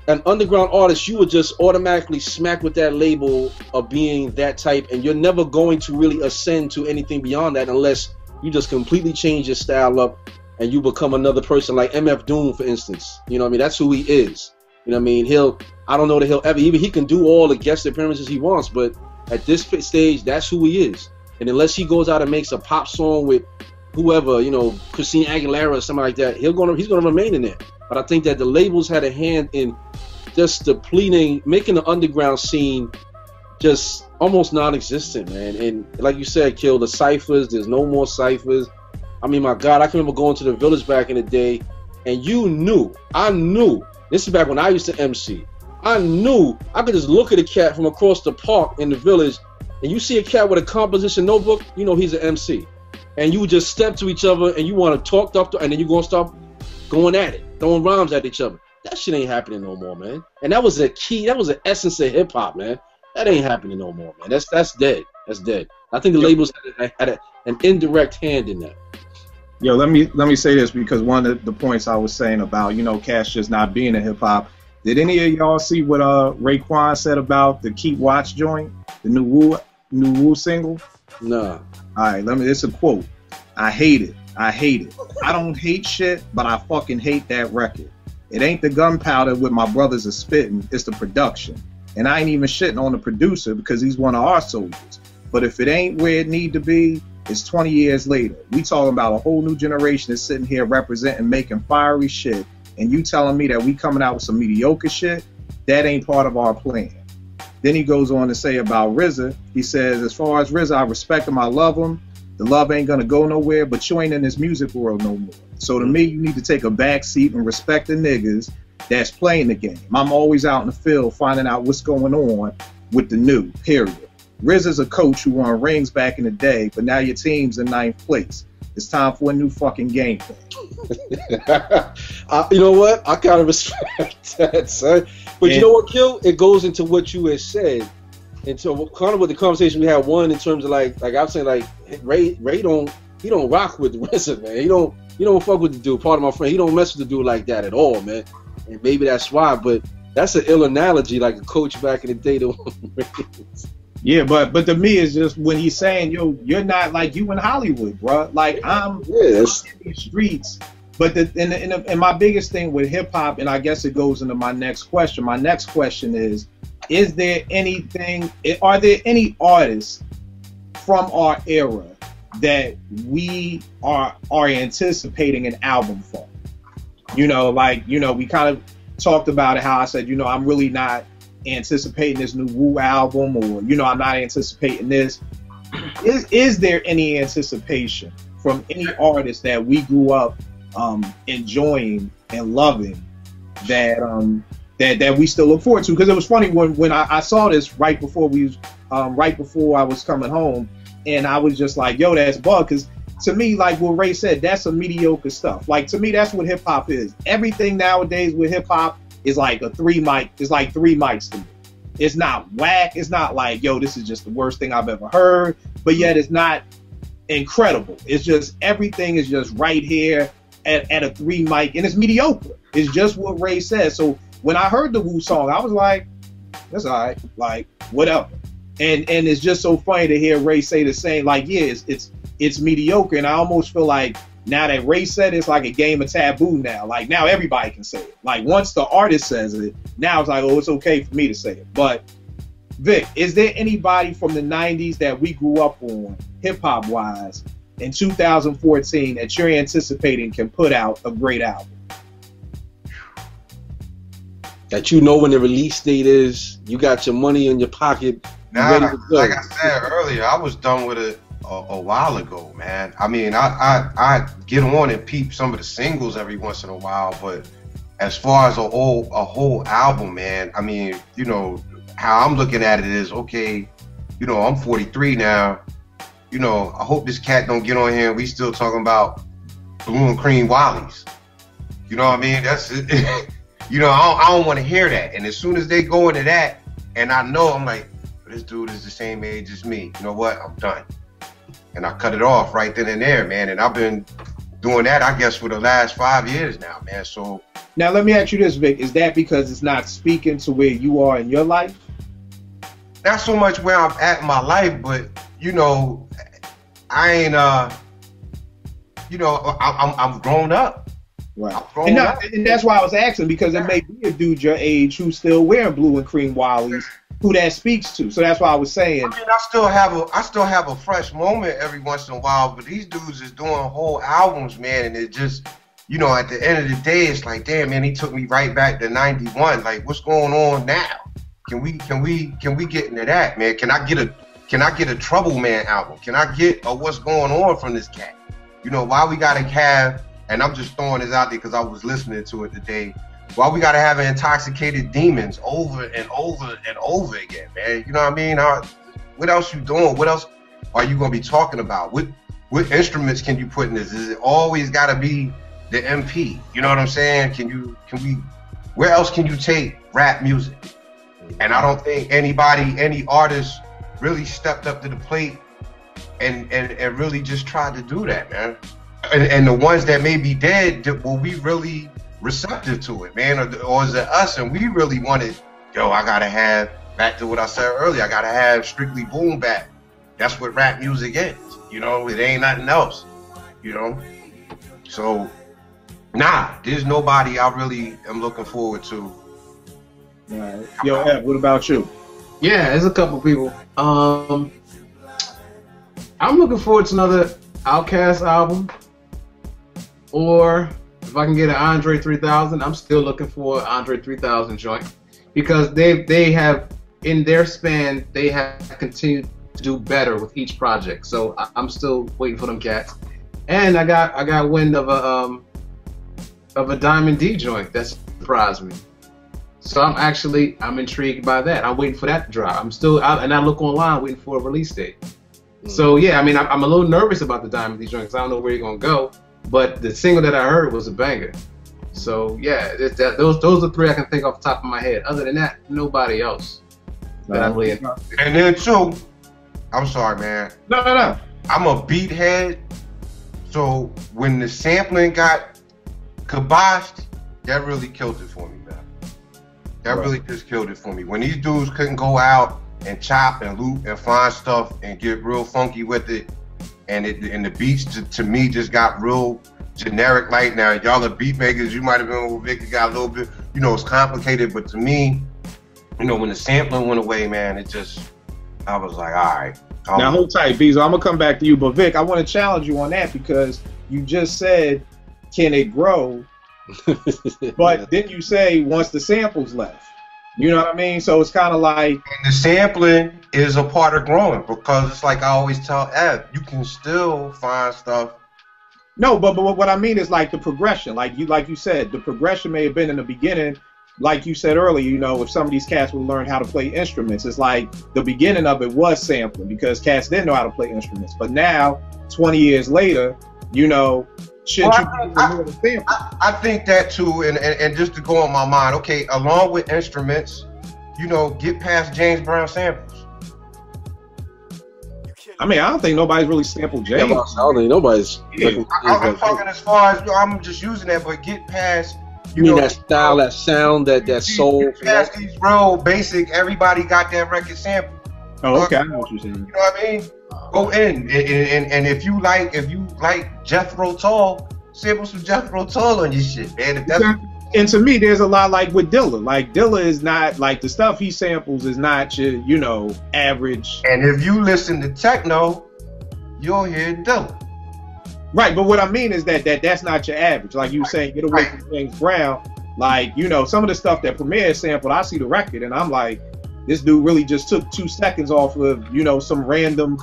an underground artist, you would just automatically smack with that label of being that type, and you're never going to really ascend to anything beyond that unless you just completely change your style up and you become another person, like MF Doom, for instance. You know what I mean? That's who he is. You know what I mean? I don't know that he'll ever, even he can do all the guest appearances he wants, but at this stage, that's who he is. And unless he goes out and makes a pop song with whoever, you know, Christina Aguilera or something like that, he's gonna remain in there. But I think that the labels had a hand in just depleting, making the underground scene just almost non-existent, man. And like you said, Kill, the ciphers, there's no more ciphers. I mean, my God, I can remember going to the Village back in the day, and I knew, this is back when I used to MC, I knew I could just look at a cat from across the park in the Village, and you see a cat with a composition notebook, you know he's an MC. And you just step to each other, and you want to talk up, and then you're going to start going at it, throwing rhymes at each other. That shit ain't happening no more, man. And that was the essence of hip hop, man. That ain't happening no more, man. That's dead. That's dead. I think the labels had an indirect hand in that. Yo, let me say this, because one of the points I was saying about, you know, Cash just not being in hip hop. Did any of y'all see what Raekwon said about the Keep Watch joint, the new Wu single? Nah. All right, it's a quote. I hate it. I don't hate shit, but I fucking hate that record. It ain't the gunpowder with my brothers are spitting, it's the production. And I ain't even shitting on the producer because he's one of our soldiers. But if it ain't where it need to be, it's 20 years later. We talking about a whole new generation that's sitting here representing, making fiery shit. And you telling me that we coming out with some mediocre shit? That ain't part of our plan. Then he goes on to say about RZA, he says, as far as RZA, I respect him, I love him. The love ain't gonna go nowhere, but you ain't in this music world no more. So to me, you need to take a back seat and respect the niggas that's playing the game. I'm always out in the field finding out what's going on with the new, period. RZA's a coach who won rings back in the day, but now your team's in 9th place. It's time for a new fucking game plan. You know what? I kind of respect that, son. But you know what, Kill? It goes into what you had said. And so kind of with the conversation we had, one in terms of like I was saying, like Ray don't rock with RZA, man. He don't fuck with the dude. Part of my friend, he don't mess with the dude like that at all, man. And maybe that's why. But that's an ill analogy, like a coach back in the day. Yeah, but to me, it's just when he's saying, yo, you're not like you in Hollywood, bro. Like I'm in the streets. But and my biggest thing with hip hop, and I guess it goes into my next question. My next question is there are there any artists from our era that we are anticipating an album from? You know, like, you know, we kind of talked about it, how I said, you know, I'm really not anticipating this new Wu album, or, you know, I'm not anticipating this. Is there any anticipation from any artist that we grew up enjoying and loving that we still look forward to? Because it was funny when I saw this right before I was coming home, and I was just like, yo, that's bug. Because to me, like what Ray said, that's some mediocre stuff. Like, to me, that's what hip hop is. Everything nowadays with hip hop is like three mics to me. It's not whack. It's not like, yo, this is just the worst thing I've ever heard. But yet it's not incredible. It's just, everything is just right here at a 3 mic, and it's mediocre. It's just what Ray said. So when I heard the Wu song, I was like, that's all right, like, whatever. And it's just so funny to hear Ray say the same, like, yeah, it's mediocre. And I almost feel like Now that Ray said it's like a game of taboo now. Like now everybody can say it. Like once the artist says it, now it's like, oh, it's okay for me to say it. But Vic, is there anybody from the 90s that we grew up on, hip hop wise, in 2014 that you're anticipating can put out a great album? That you know when the release date is, you got your money in your pocket. Nah, like I said earlier, I was done with it a while ago, man. I mean, I get on and peep some of the singles every once in a while, but as far as a whole album, man, I mean, you know, how I'm looking at it is, okay, you know, I'm 43 now. You know, I hope this cat don't get on here and we still talking about blue and cream Wallies. You know what I mean? That's it. You know, I don't want to hear that. And as soon as they go into that, and I know, I'm like, this dude is the same age as me. You know what? I'm done. And I cut it off right then and there, man. And I've been doing that, I guess, for the last 5 years now, man. So now let me ask you this, Vic. Is that because it's not speaking to where you are in your life? Not so much where I'm at in my life, but you know, I ain't you know, I'm grown up. Right. And that's why I was asking, because it may be a dude your age who's still wearing blue and cream Wallies who that speaks to. So that's why I was saying. I mean, I still have a fresh moment every once in a while, but these dudes is doing whole albums, man, and it just, you know, at the end of the day, it's like, damn, man, he took me right back to '91. Like, what's going on now? Can we get into that, man? Can I get a Trouble Man album? Can I get a What's Going On from this cat? You know, why we gotta have, and I'm just throwing this out there because I was listening to it today, why we gotta have Intoxicated Demons over and over and over again, man? You know what I mean? What else you doing? What else are you gonna be talking about? What instruments can you put in this? Is it always gotta be the MP? You know what I'm saying? Where else can you take rap music? And I don't think any artist really stepped up to the plate and really just tried to do that, man. And the ones that maybe did, were we really receptive to it, man? Or is it us and we really wanted, yo, I gotta have, back to what I said earlier, I gotta have strictly boom bap. That's what rap music is, you know? It ain't nothing else, you know? So, nah, there's nobody I really am looking forward to. All right. Yo, Ed, what about you? Yeah, there's a couple people. I'm looking forward to another Outkast album, or if I can get an Andre 3000, I'm still looking for an Andre 3000 joint, because they have, in their span, they have continued to do better with each project. So I'm still waiting for them cats. And I got wind of a Diamond D joint that surprised me. So I'm intrigued by that. I'm waiting for that to drop. I'm still out, and I look online waiting for a release date. So yeah, I mean, I'm a little nervous about the Diamond D joint because I don't know where you're gonna go. But the single that I heard was a banger. So yeah, those are three I can think off the top of my head. Other than that, nobody else. That I really. And then too, I'm sorry, man. No. I'm a beat head. So when the sampling got kiboshed, that really killed it for me, man. That really just killed it for me. When these dudes couldn't go out and chop and loop and find stuff and get real funky with it, and the beats to me just got real generic. Like, now y'all are beat makers, you might have been with Vic, it got a little bit, you know, it's complicated, but to me, you know, when the sampling went away, man, it just, I was like, all right. Now hold tight, Beezo, I'm gonna come back to you, but Vic, I want to challenge you on that, because you just said, can it grow? But then you say once the samples left. You know what I mean? So it's kind of like, and the sampling is a part of growing, because it's like I always tell Ev, you can still find stuff. No, but what I mean is like the progression. Like you said, the progression may have been in the beginning. Like you said earlier, you know, if some of these cats would learn how to play instruments, it's like the beginning of it was sampling, because cats didn't know how to play instruments. But now, 20 years later, you know, I think that too, and just to go on my mind, okay, along with instruments, you know, get past James Brown samples. I mean, I don't think nobody's really sampled James. I don't think nobody's. Yeah, I'm talking as far as, I'm just using that, but get past. You mean that style, that sound, that soul. Get past these real basic. Everybody got that record sample. Oh, okay, I know what you're saying. You know what I mean? Go in, and if you like Jethro Tull, sample some Jethro Tull on your shit, man. If that's and to me, there's a lot like with Dilla. Like Dilla is not like the stuff he samples is not your, you know, average. And if you listen to techno, you'll hear Dilla. Right, but what I mean is that's not your average. Like you saying, get away from James Brown. Like, you know, some of the stuff that Premier sampled, I see the record and I'm like, this dude really just took 2 seconds off of, you know, some random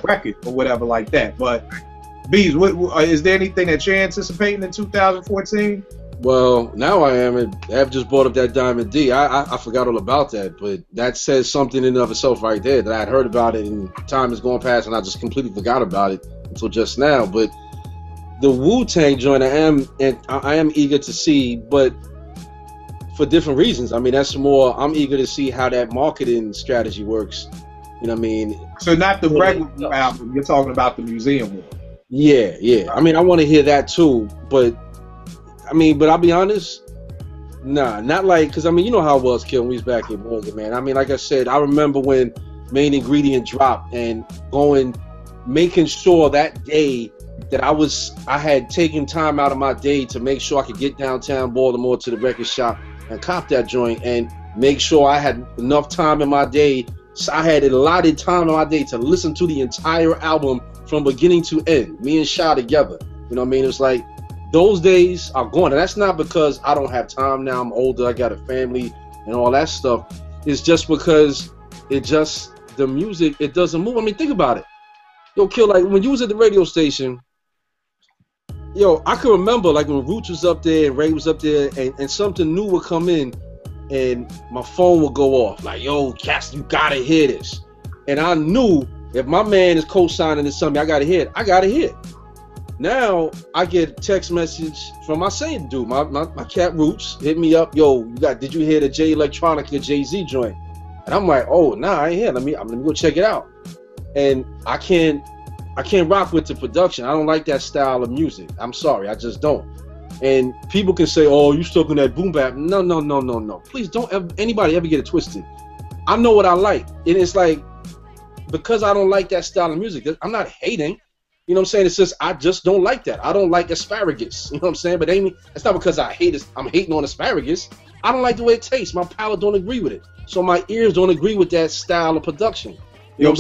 record or whatever like that. But Bees, is there anything that you're anticipating in 2014? Well, now I am. And I've just brought up that Diamond D. I forgot all about that, but that says something in and of itself right there that I had heard about it and time has gone past and I just completely forgot about it until just now. But the Wu-Tang joint, I am eager to see, but for different reasons. I mean, that's more, I'm eager to see how that marketing strategy works. You know what I mean? So not the regular album, you're talking about the museum one. Yeah. I mean, I want to hear that too, but I'll be honest, nah, not like, because I mean, you know how it was, Kill, when we was back in Morgan, man. I mean, like I said, I remember when Main Ingredient dropped and making sure that day that I had taken time out of my day to make sure I could get downtown Baltimore to the record shop and cop that joint and make sure I had enough time in my day. So I had allotted time in my day to listen to the entire album from beginning to end, me and Sha together. You know what I mean? It's like those days are gone. And that's not because I don't have time now. I'm older. I got a family and all that stuff. It's just because the music, it doesn't move. I mean, think about it. Yo, Kill, like when you was at the radio station, yo, I can remember like when Roots was up there and Ray was up there and something new would come in and my phone would go off. Like, yo, Cass, you gotta hear this. And I knew if my man is co-signing this something, I gotta hear it. Now I get a text message from my same dude, my cat Roots, hit me up, yo, did you hear the J Electronica Jay-Z joint? And I'm like, oh, nah, I ain't hear. Let me go check it out. And I can't rock with the production. I don't like that style of music. I'm sorry, I just don't. And people can say, oh, you stuck in that boom bap. No. Please don't anybody ever get it twisted. I know what I like. And it's like, because I don't like that style of music, I'm not hating. You know what I'm saying? It's just, I just don't like that. I don't like asparagus. You know what I'm saying? But it's not because I'm hating on asparagus. I don't like the way it tastes. My palate don't agree with it. So my ears don't agree with that style of production. You know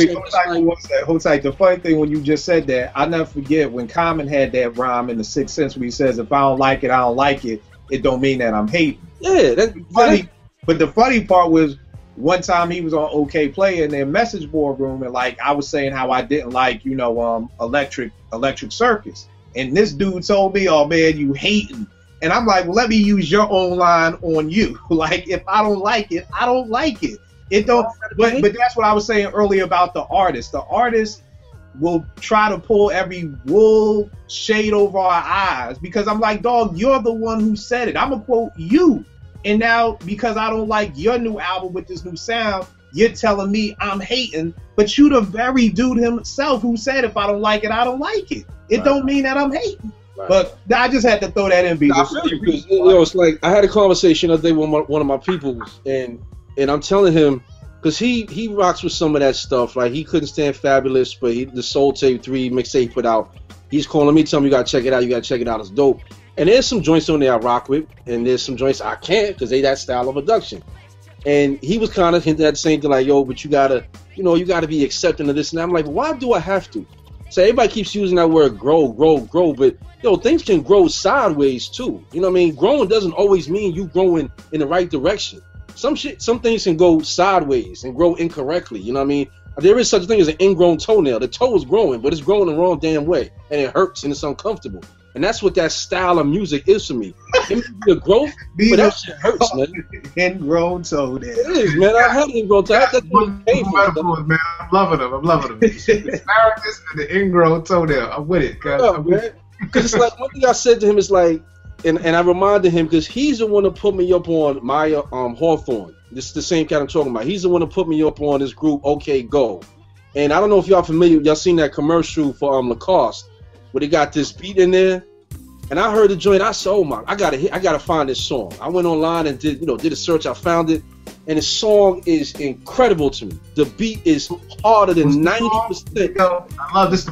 hold tight. The funny thing when you just said that, I never forget when Common had that rhyme in The Sixth Sense where he says, if I don't like it, I don't like it. It don't mean that I'm hating. Yeah, that's funny. But the funny part was one time he was on OK Play in their message board room and like I was saying how I didn't like, you know, Electric Circus. And this dude told me, oh man, you hating. And I'm like, well, let me use your own line on you. Like, if I don't like it, I don't like it. It don't, but that's what I was saying earlier about the artist. The artist will try to pull every wool shade over our eyes because I'm like, dog, you're the one who said it. I'm gonna quote you. And now because I don't like your new album with this new sound, you're telling me I'm hating. But you the very dude himself who said if I don't like it, I don't like it. It don't mean that I'm hating. Right. But I just had to throw that in. I feel you because it's like I had a conversation the other day with one of my people, and I'm telling him because he rocks with some of that stuff. Like he couldn't stand Fabulous, but the Soul Tape 3 mixtape put out. He's calling me, telling me you gotta check it out. You gotta check it out. It's dope. And there's some joints on there I rock with, and there's some joints I can't because they that style of production. And he was kind of hinting at the same thing, like, yo, but you gotta be accepting of this. And I'm like, why do I have to? So everybody keeps using that word grow, but yo, things can grow sideways too. You know what I mean? Growing doesn't always mean you growing in the right direction. Some things can go sideways and grow incorrectly. You know what I mean? There is such a thing as an ingrown toenail. The toe is growing, but it's growing the wrong damn way, and it hurts and it's uncomfortable. And that's what that style of music is for me. It may be a growth, but that shit hurts, man. Ingrown toenail. It is, man. I had ingrown toenail. That's what metaphors, man. I'm loving them. Asparagus and the ingrown toenail. I'm with it, guys. Because it's like one thing I said to him is like, and I reminded him because he's the one that put me up on Maya Hawthorne. This is the same cat I'm talking about. He's the one that put me up on this group, OK Go. And I don't know if y'all familiar. Y'all seen that commercial for Lacoste where they got this beat in there. And I heard the joint. I said, "Oh my! I gotta find this song." I went online and did a search. I found it, and the song is incredible to me. The beat is harder than 90%. Yo, I love this. Is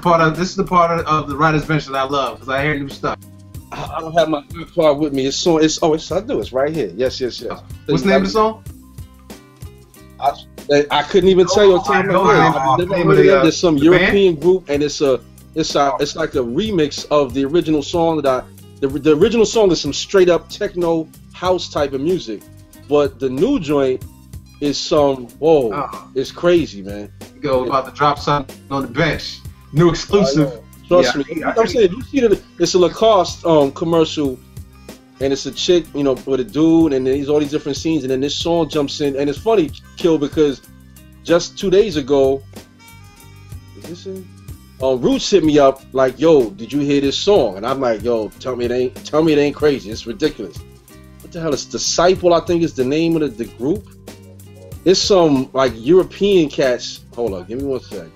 the part of the writer's bench that I love because I hear new stuff. I don't have my part with me. I do. It's right here. Yes. What's the name of the song? I couldn't even tell you what time it is. There's some European group, and it's like a remix of the original song the original song is some straight up techno house type of music, but the new joint is some it's crazy, man. Yo, about to drop something on the bench. New exclusive. Trust me. I'm saying, you see that it's a Lacoste commercial, and it's a chick, you know, with a dude, and there's all these different scenes, and then this song jumps in, and it's funny, Kill, because just 2 days ago, Roots hit me up like, yo, did you hear this song? And I'm like, yo, tell me it ain't crazy. It's ridiculous. What the hell is Disciple? I think is the name of the group. It's some like European cats. Hold on, give me 1 sec.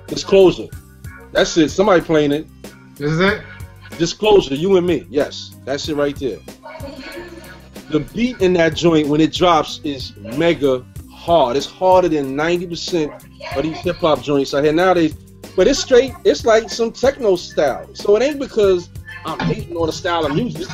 Disclosure. That's it. Somebody playing it. This is it? Disclosure, You and Me. Yes, that's it right there. The beat in that joint when it drops is mega hard. It's harder than 90% of these hip hop joints I hear nowadays. But it's straight. It's like some techno style. So it ain't because I'm hating on the style of music. You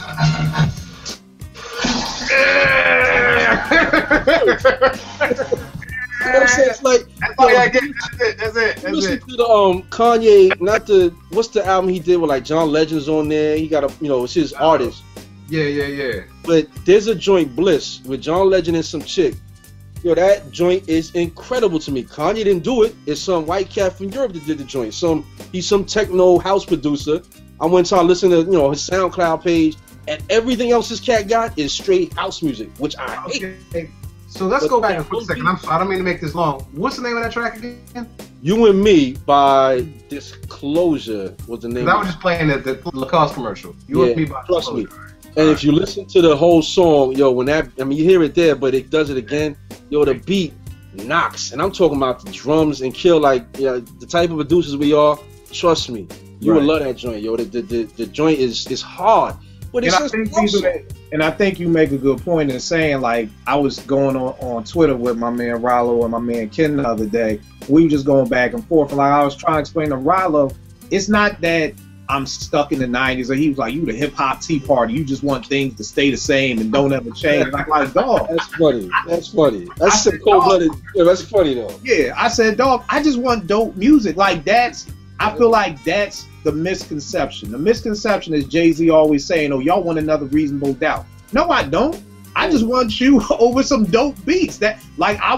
know what I'm saying? It's like that's it. Listen to the Kanye, not the what's the album he did with like John Legend's on there. He got it's his artist. Yeah. But there's a joint Bliss with John Legend and some chick. Yo, that joint is incredible to me. Kanye didn't do it. It's some white cat from Europe that did the joint. He's some techno house producer. I went to listen to his SoundCloud page, and everything else this cat got is straight house music, which I hate. Okay. So let's go back for a second. I don't mean to make this long. What's the name of that track again? You and Me by Disclosure was the name. I was just playing the Lacoste commercial. You and Me by Trust Me. And if you listen to the whole song, yo, you hear it there, but it does it again, yo, the beat knocks. And I'm talking about the drums and Kill, like, the type of producers we are. Trust me, you will love that joint, yo. The joint is hard, but it's and I think you make a good point in saying, like, I was going on Twitter with my man Rollo and my man Ken the other day. We were just going back and forth, and like I was trying to explain to Rollo, it's not that I'm stuck in the 90s, or he was like, you the hip hop tea party, you just want things to stay the same and don't ever change. And I'm like, dog, that's funny. That's some cold-blooded. Yeah, that's funny though. Yeah, I said, dog, I just want dope music. Like I feel like that's the misconception. The misconception is Jay-Z always saying, oh, y'all want another Reasonable Doubt. No, I don't. I just want you over some dope beats. I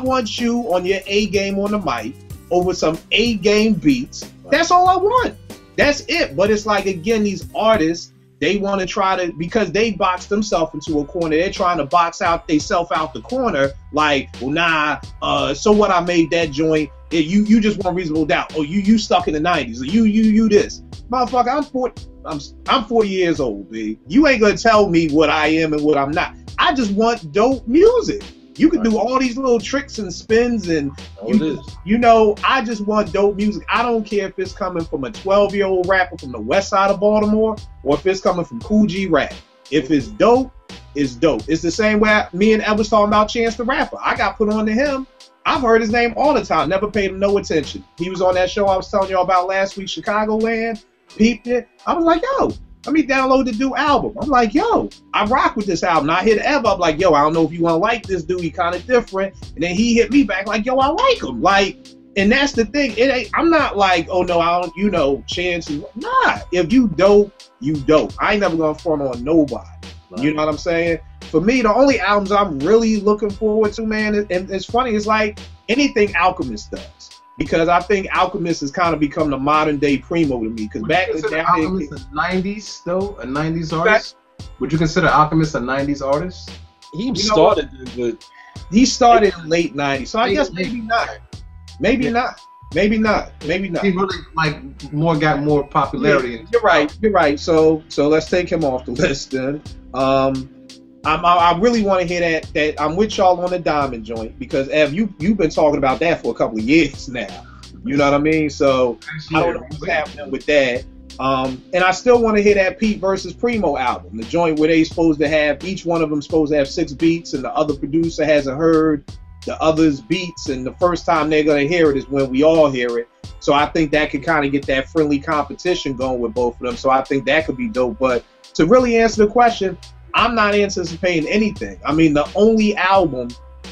want you on your A game on the mic over some A game beats. That's all I want. That's it. But it's like, again, these artists, they want to try to, because they box themselves into a corner, they're trying to box out themselves out the corner. Like, well, nah, so what, I made that joint. You just want Reasonable Doubt. Or you stuck in the 90s. Or you this. Motherfucker, I'm 40 years old, B. You ain't gonna tell me what I am and what I'm not. I just want dope music. You can do all these little tricks and spins and I just want dope music. I don't care if it's coming from a 12-year-old rapper from the west side of Baltimore or if it's coming from Cool G Rap. If it's dope, it's dope. It's the same way me and Ed was talking about Chance the Rapper. I got put on to him. I've heard his name all the time, never paid him no attention. He was on that show I was telling y'all about last week, Chicagoland, peeped it. I was like, yo, let me download the new album. I'm like, yo, I rock with this album. I hit Ev up like, yo, I don't know if you want to like this dude. He kind of different. And then he hit me back like, yo, I like him. Like, and that's the thing. I'm not like, oh no, I don't, Chance. Nah, if you dope, you dope. I ain't never gonna front on nobody. Right. You know what I'm saying? For me, the only albums I'm really looking forward to, man, and it's funny, it's like anything Alchemist does. Because I think Alchemist has kind of become the modern day Primo to me. Because back in the day, Alchemist a 90s though, a 90s artist. Would you consider Alchemist a 90s artist? He started in late 90s, so I guess maybe not. Maybe not. He really got more popularity. Yeah, you're right. So let's take him off the list then. I really want to hear that I'm with y'all on the Diamond joint, because Ev, you've been talking about that for a couple of years now. You know what I mean? So I don't know what's happening with that. And I still want to hear that Pete versus Primo album, the joint where they supposed to have, each one of them supposed to have 6 beats, and the other producer hasn't heard the other's beats, and the first time they're going to hear it is when we all hear it. So I think that could kind of get that friendly competition going with both of them. So I think that could be dope. But to really answer the question, I'm not anticipating anything. I mean, the only album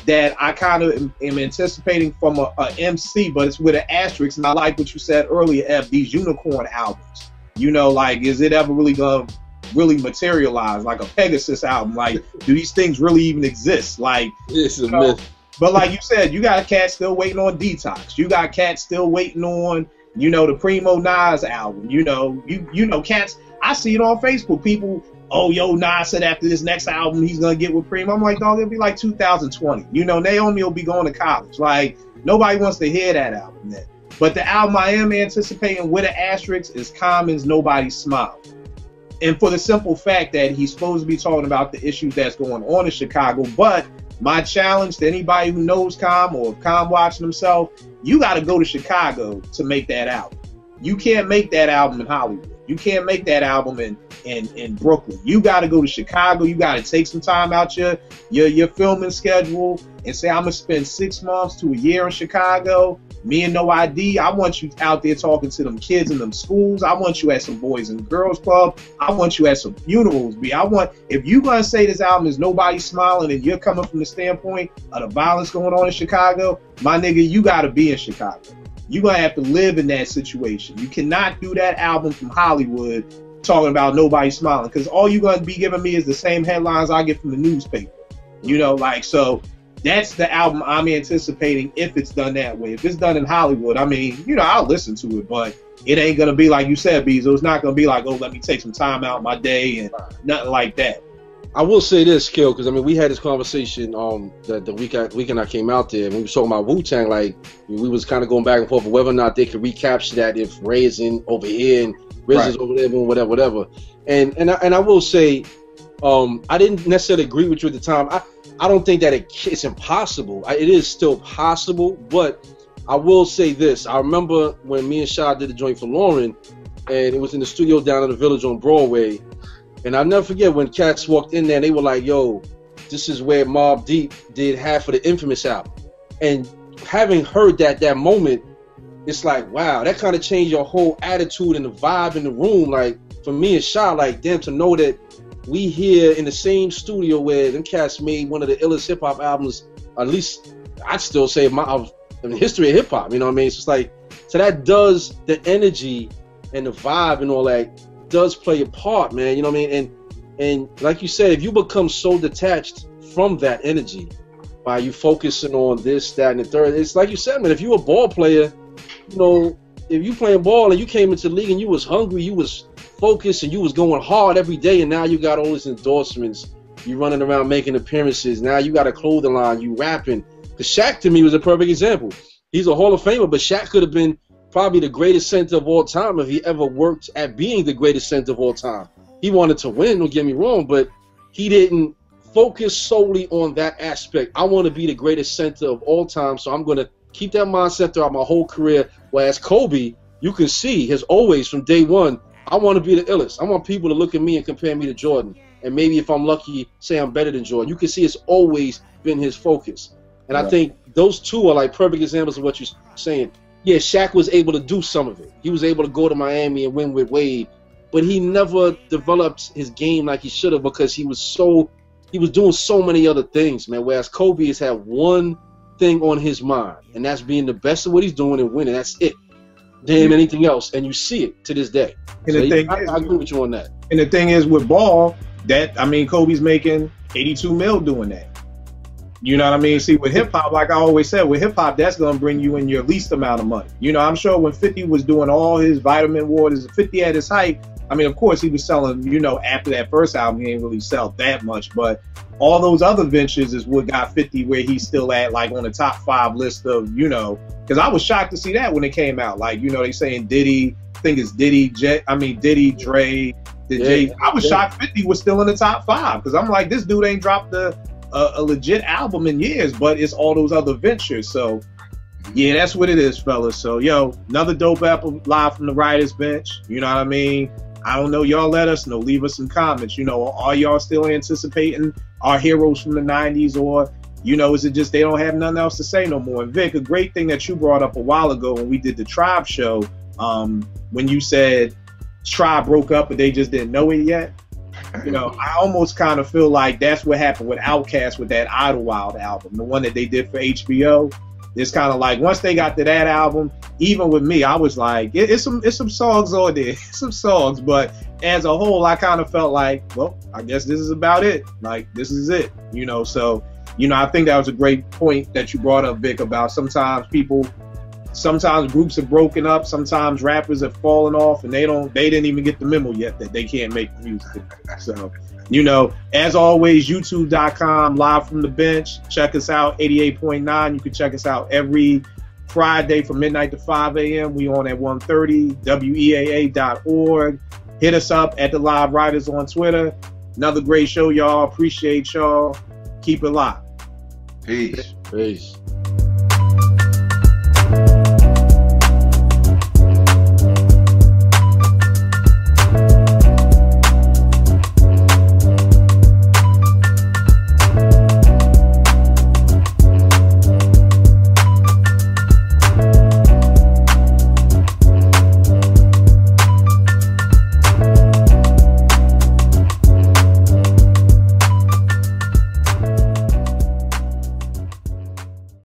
that I kind of am anticipating from a MC, but it's with an asterisk, and I like what you said earlier, Ev, these unicorn albums. You know, like, is it ever really going to really materialize, like a Pegasus album? Like, do these things really even exist? Like, it's a myth. But like you said, you got cats still waiting on Detox. You got cats still waiting on, you know, the Primo Nas album. You know, cats. I see it on Facebook. People, oh, yo, Nas said after this next album he's gonna get with Primo. I'm like, dog, it'll be like 2020. You know, Naomi will be going to college. Like, nobody wants to hear that album then. But the album I am anticipating with an asterisk is Common's Nobody's Smile. And for the simple fact that he's supposed to be talking about the issues that's going on in Chicago. But my challenge to anybody who knows Com, or if Com watching himself, you got to go to Chicago to make that album. You can't make that album in Hollywood. You can't make that album in Brooklyn. You got to go to Chicago. You got to take some time out your filming schedule and say, I'm going to spend 6 months to a year in Chicago. Me and No ID, I want you out there talking to them kids in them schools. I want you at some Boys and Girls Club. I want you at some funerals. If you're going to say this album is Nobody Smiling and you're coming from the standpoint of the violence going on in Chicago, my nigga, you got to be in Chicago. You're going to have to live in that situation. You cannot do that album from Hollywood talking about Nobody Smiling, because all you're going to be giving me is the same headlines I get from the newspaper. You know, like, so that's the album I'm anticipating if it's done that way. If it's done in Hollywood, I mean, you know, I'll listen to it, but it ain't going to be like you said, Beezo. It's not going to be like, oh, let me take some time out my day and nothing like that. I will say this, Kill, because I mean, we had this conversation the weekend I came out there, and we were talking about Wu-Tang. Like, we was kind of going back and forth of whether or not they could recapture that if Ray is in over here and Riz is over there and whatever. And I will say, I didn't necessarily agree with you at the time. I don't think that it's impossible. It is still possible, but I will say this. I remember when me and Shah did the joint for Lauren, and it was in the studio down in the Village on Broadway. And I'll never forget when cats walked in there and they were like, yo, this is where Mobb Deep did half of the Infamous album. And having heard that moment, it's like, wow, that kind of changed your whole attitude and the vibe in the room. Like, for me and Shah, like, damn, to know that we here in the same studio where them cats made one of the illest hip-hop albums, at least I'd still say in the history of hip-hop, you know what I mean? It's just like, so that does, the energy and the vibe and all that does play a part, man, you know what I mean? And like you said, if you become so detached from that energy by you focusing on this, that, and the third, it's like you said, man, if you a ball player, you know, if you playing ball and you came into the league and you was hungry, you was focused and you was going hard every day, and now you got all these endorsements, you running around making appearances, now you got a clothing line, you rapping. Because Shaq, to me, was a perfect example. He's a Hall of Famer, but Shaq could have been probably the greatest center of all time if he ever worked at being the greatest center of all time. He wanted to win, don't get me wrong, but he didn't focus solely on that aspect. I want to be the greatest center of all time, so I'm going to keep that mindset throughout my whole career. Whereas Kobe, you can see, has always, from day one, I want to be the illest. I want people to look at me and compare me to Jordan. And maybe if I'm lucky, say I'm better than Jordan. You can see it's always been his focus. And I think those two are like perfect examples of what you're saying. Yeah, Shaq was able to do some of it. He was able to go to Miami and win with Wade, but he never developed his game like he should have because he was doing so many other things, man. Whereas Kobe has had one thing on his mind, and that's being the best of what he's doing and winning. That's it. Damn anything else, and you see it to this day. And so the thing I agree with you on that. And the thing is with ball, Kobe's making 82 mil doing that. You know what I mean? See, with hip-hop, like I always said, with hip-hop, that's going to bring you in your least amount of money. You know, I'm sure when 50 was doing all his vitamin waters, 50 at his height, I mean, of course, he was selling, you know, after that first album, he didn't really sell that much. But all those other ventures is what got 50 where he's still at, like, on the top 5 list of, you know, because I was shocked to see that when it came out. Like, you know, they saying Diddy, I think it's Diddy, Dre, Jay. I was shocked 50 was still in the top 5 because I'm like, this dude ain't dropped a legit album in years, but it's all those other ventures. So Yeah, that's what it is, fellas. So, yo, another dope episode live from the writer's bench. You know what I mean? I don't know. Y'all let us know. Leave us some comments. You know, are y'all still anticipating our heroes from the 90s, or, you know, is it just they don't have nothing else to say no more? And Vic, a great thing that you brought up a while ago when we did the Tribe show, when you said Tribe broke up but they just didn't know it yet. You know, I almost kind of feel like that's what happened with Outkast with that Idlewild album, the one that they did for HBO. It's kind of like once they got to that album, even with me, I was like, it's some songs on there, some songs, but as a whole, I kind of felt like, well, I guess this is about it. Like, this is it, you know. So, you know, I think that was a great point that you brought up, Vic, about sometimes groups have broken up, sometimes rappers have fallen off, and they didn't even get the memo yet that they can't make music. So, you know, as always, youtube.com, live from the bench. Check us out, 88.9. You can check us out every Friday from midnight to 5 a.m. We on at 1:30, weaa.org. Hit us up at the Live Writers on Twitter. Another great show, y'all. Appreciate y'all. Keep it locked. Peace. Peace.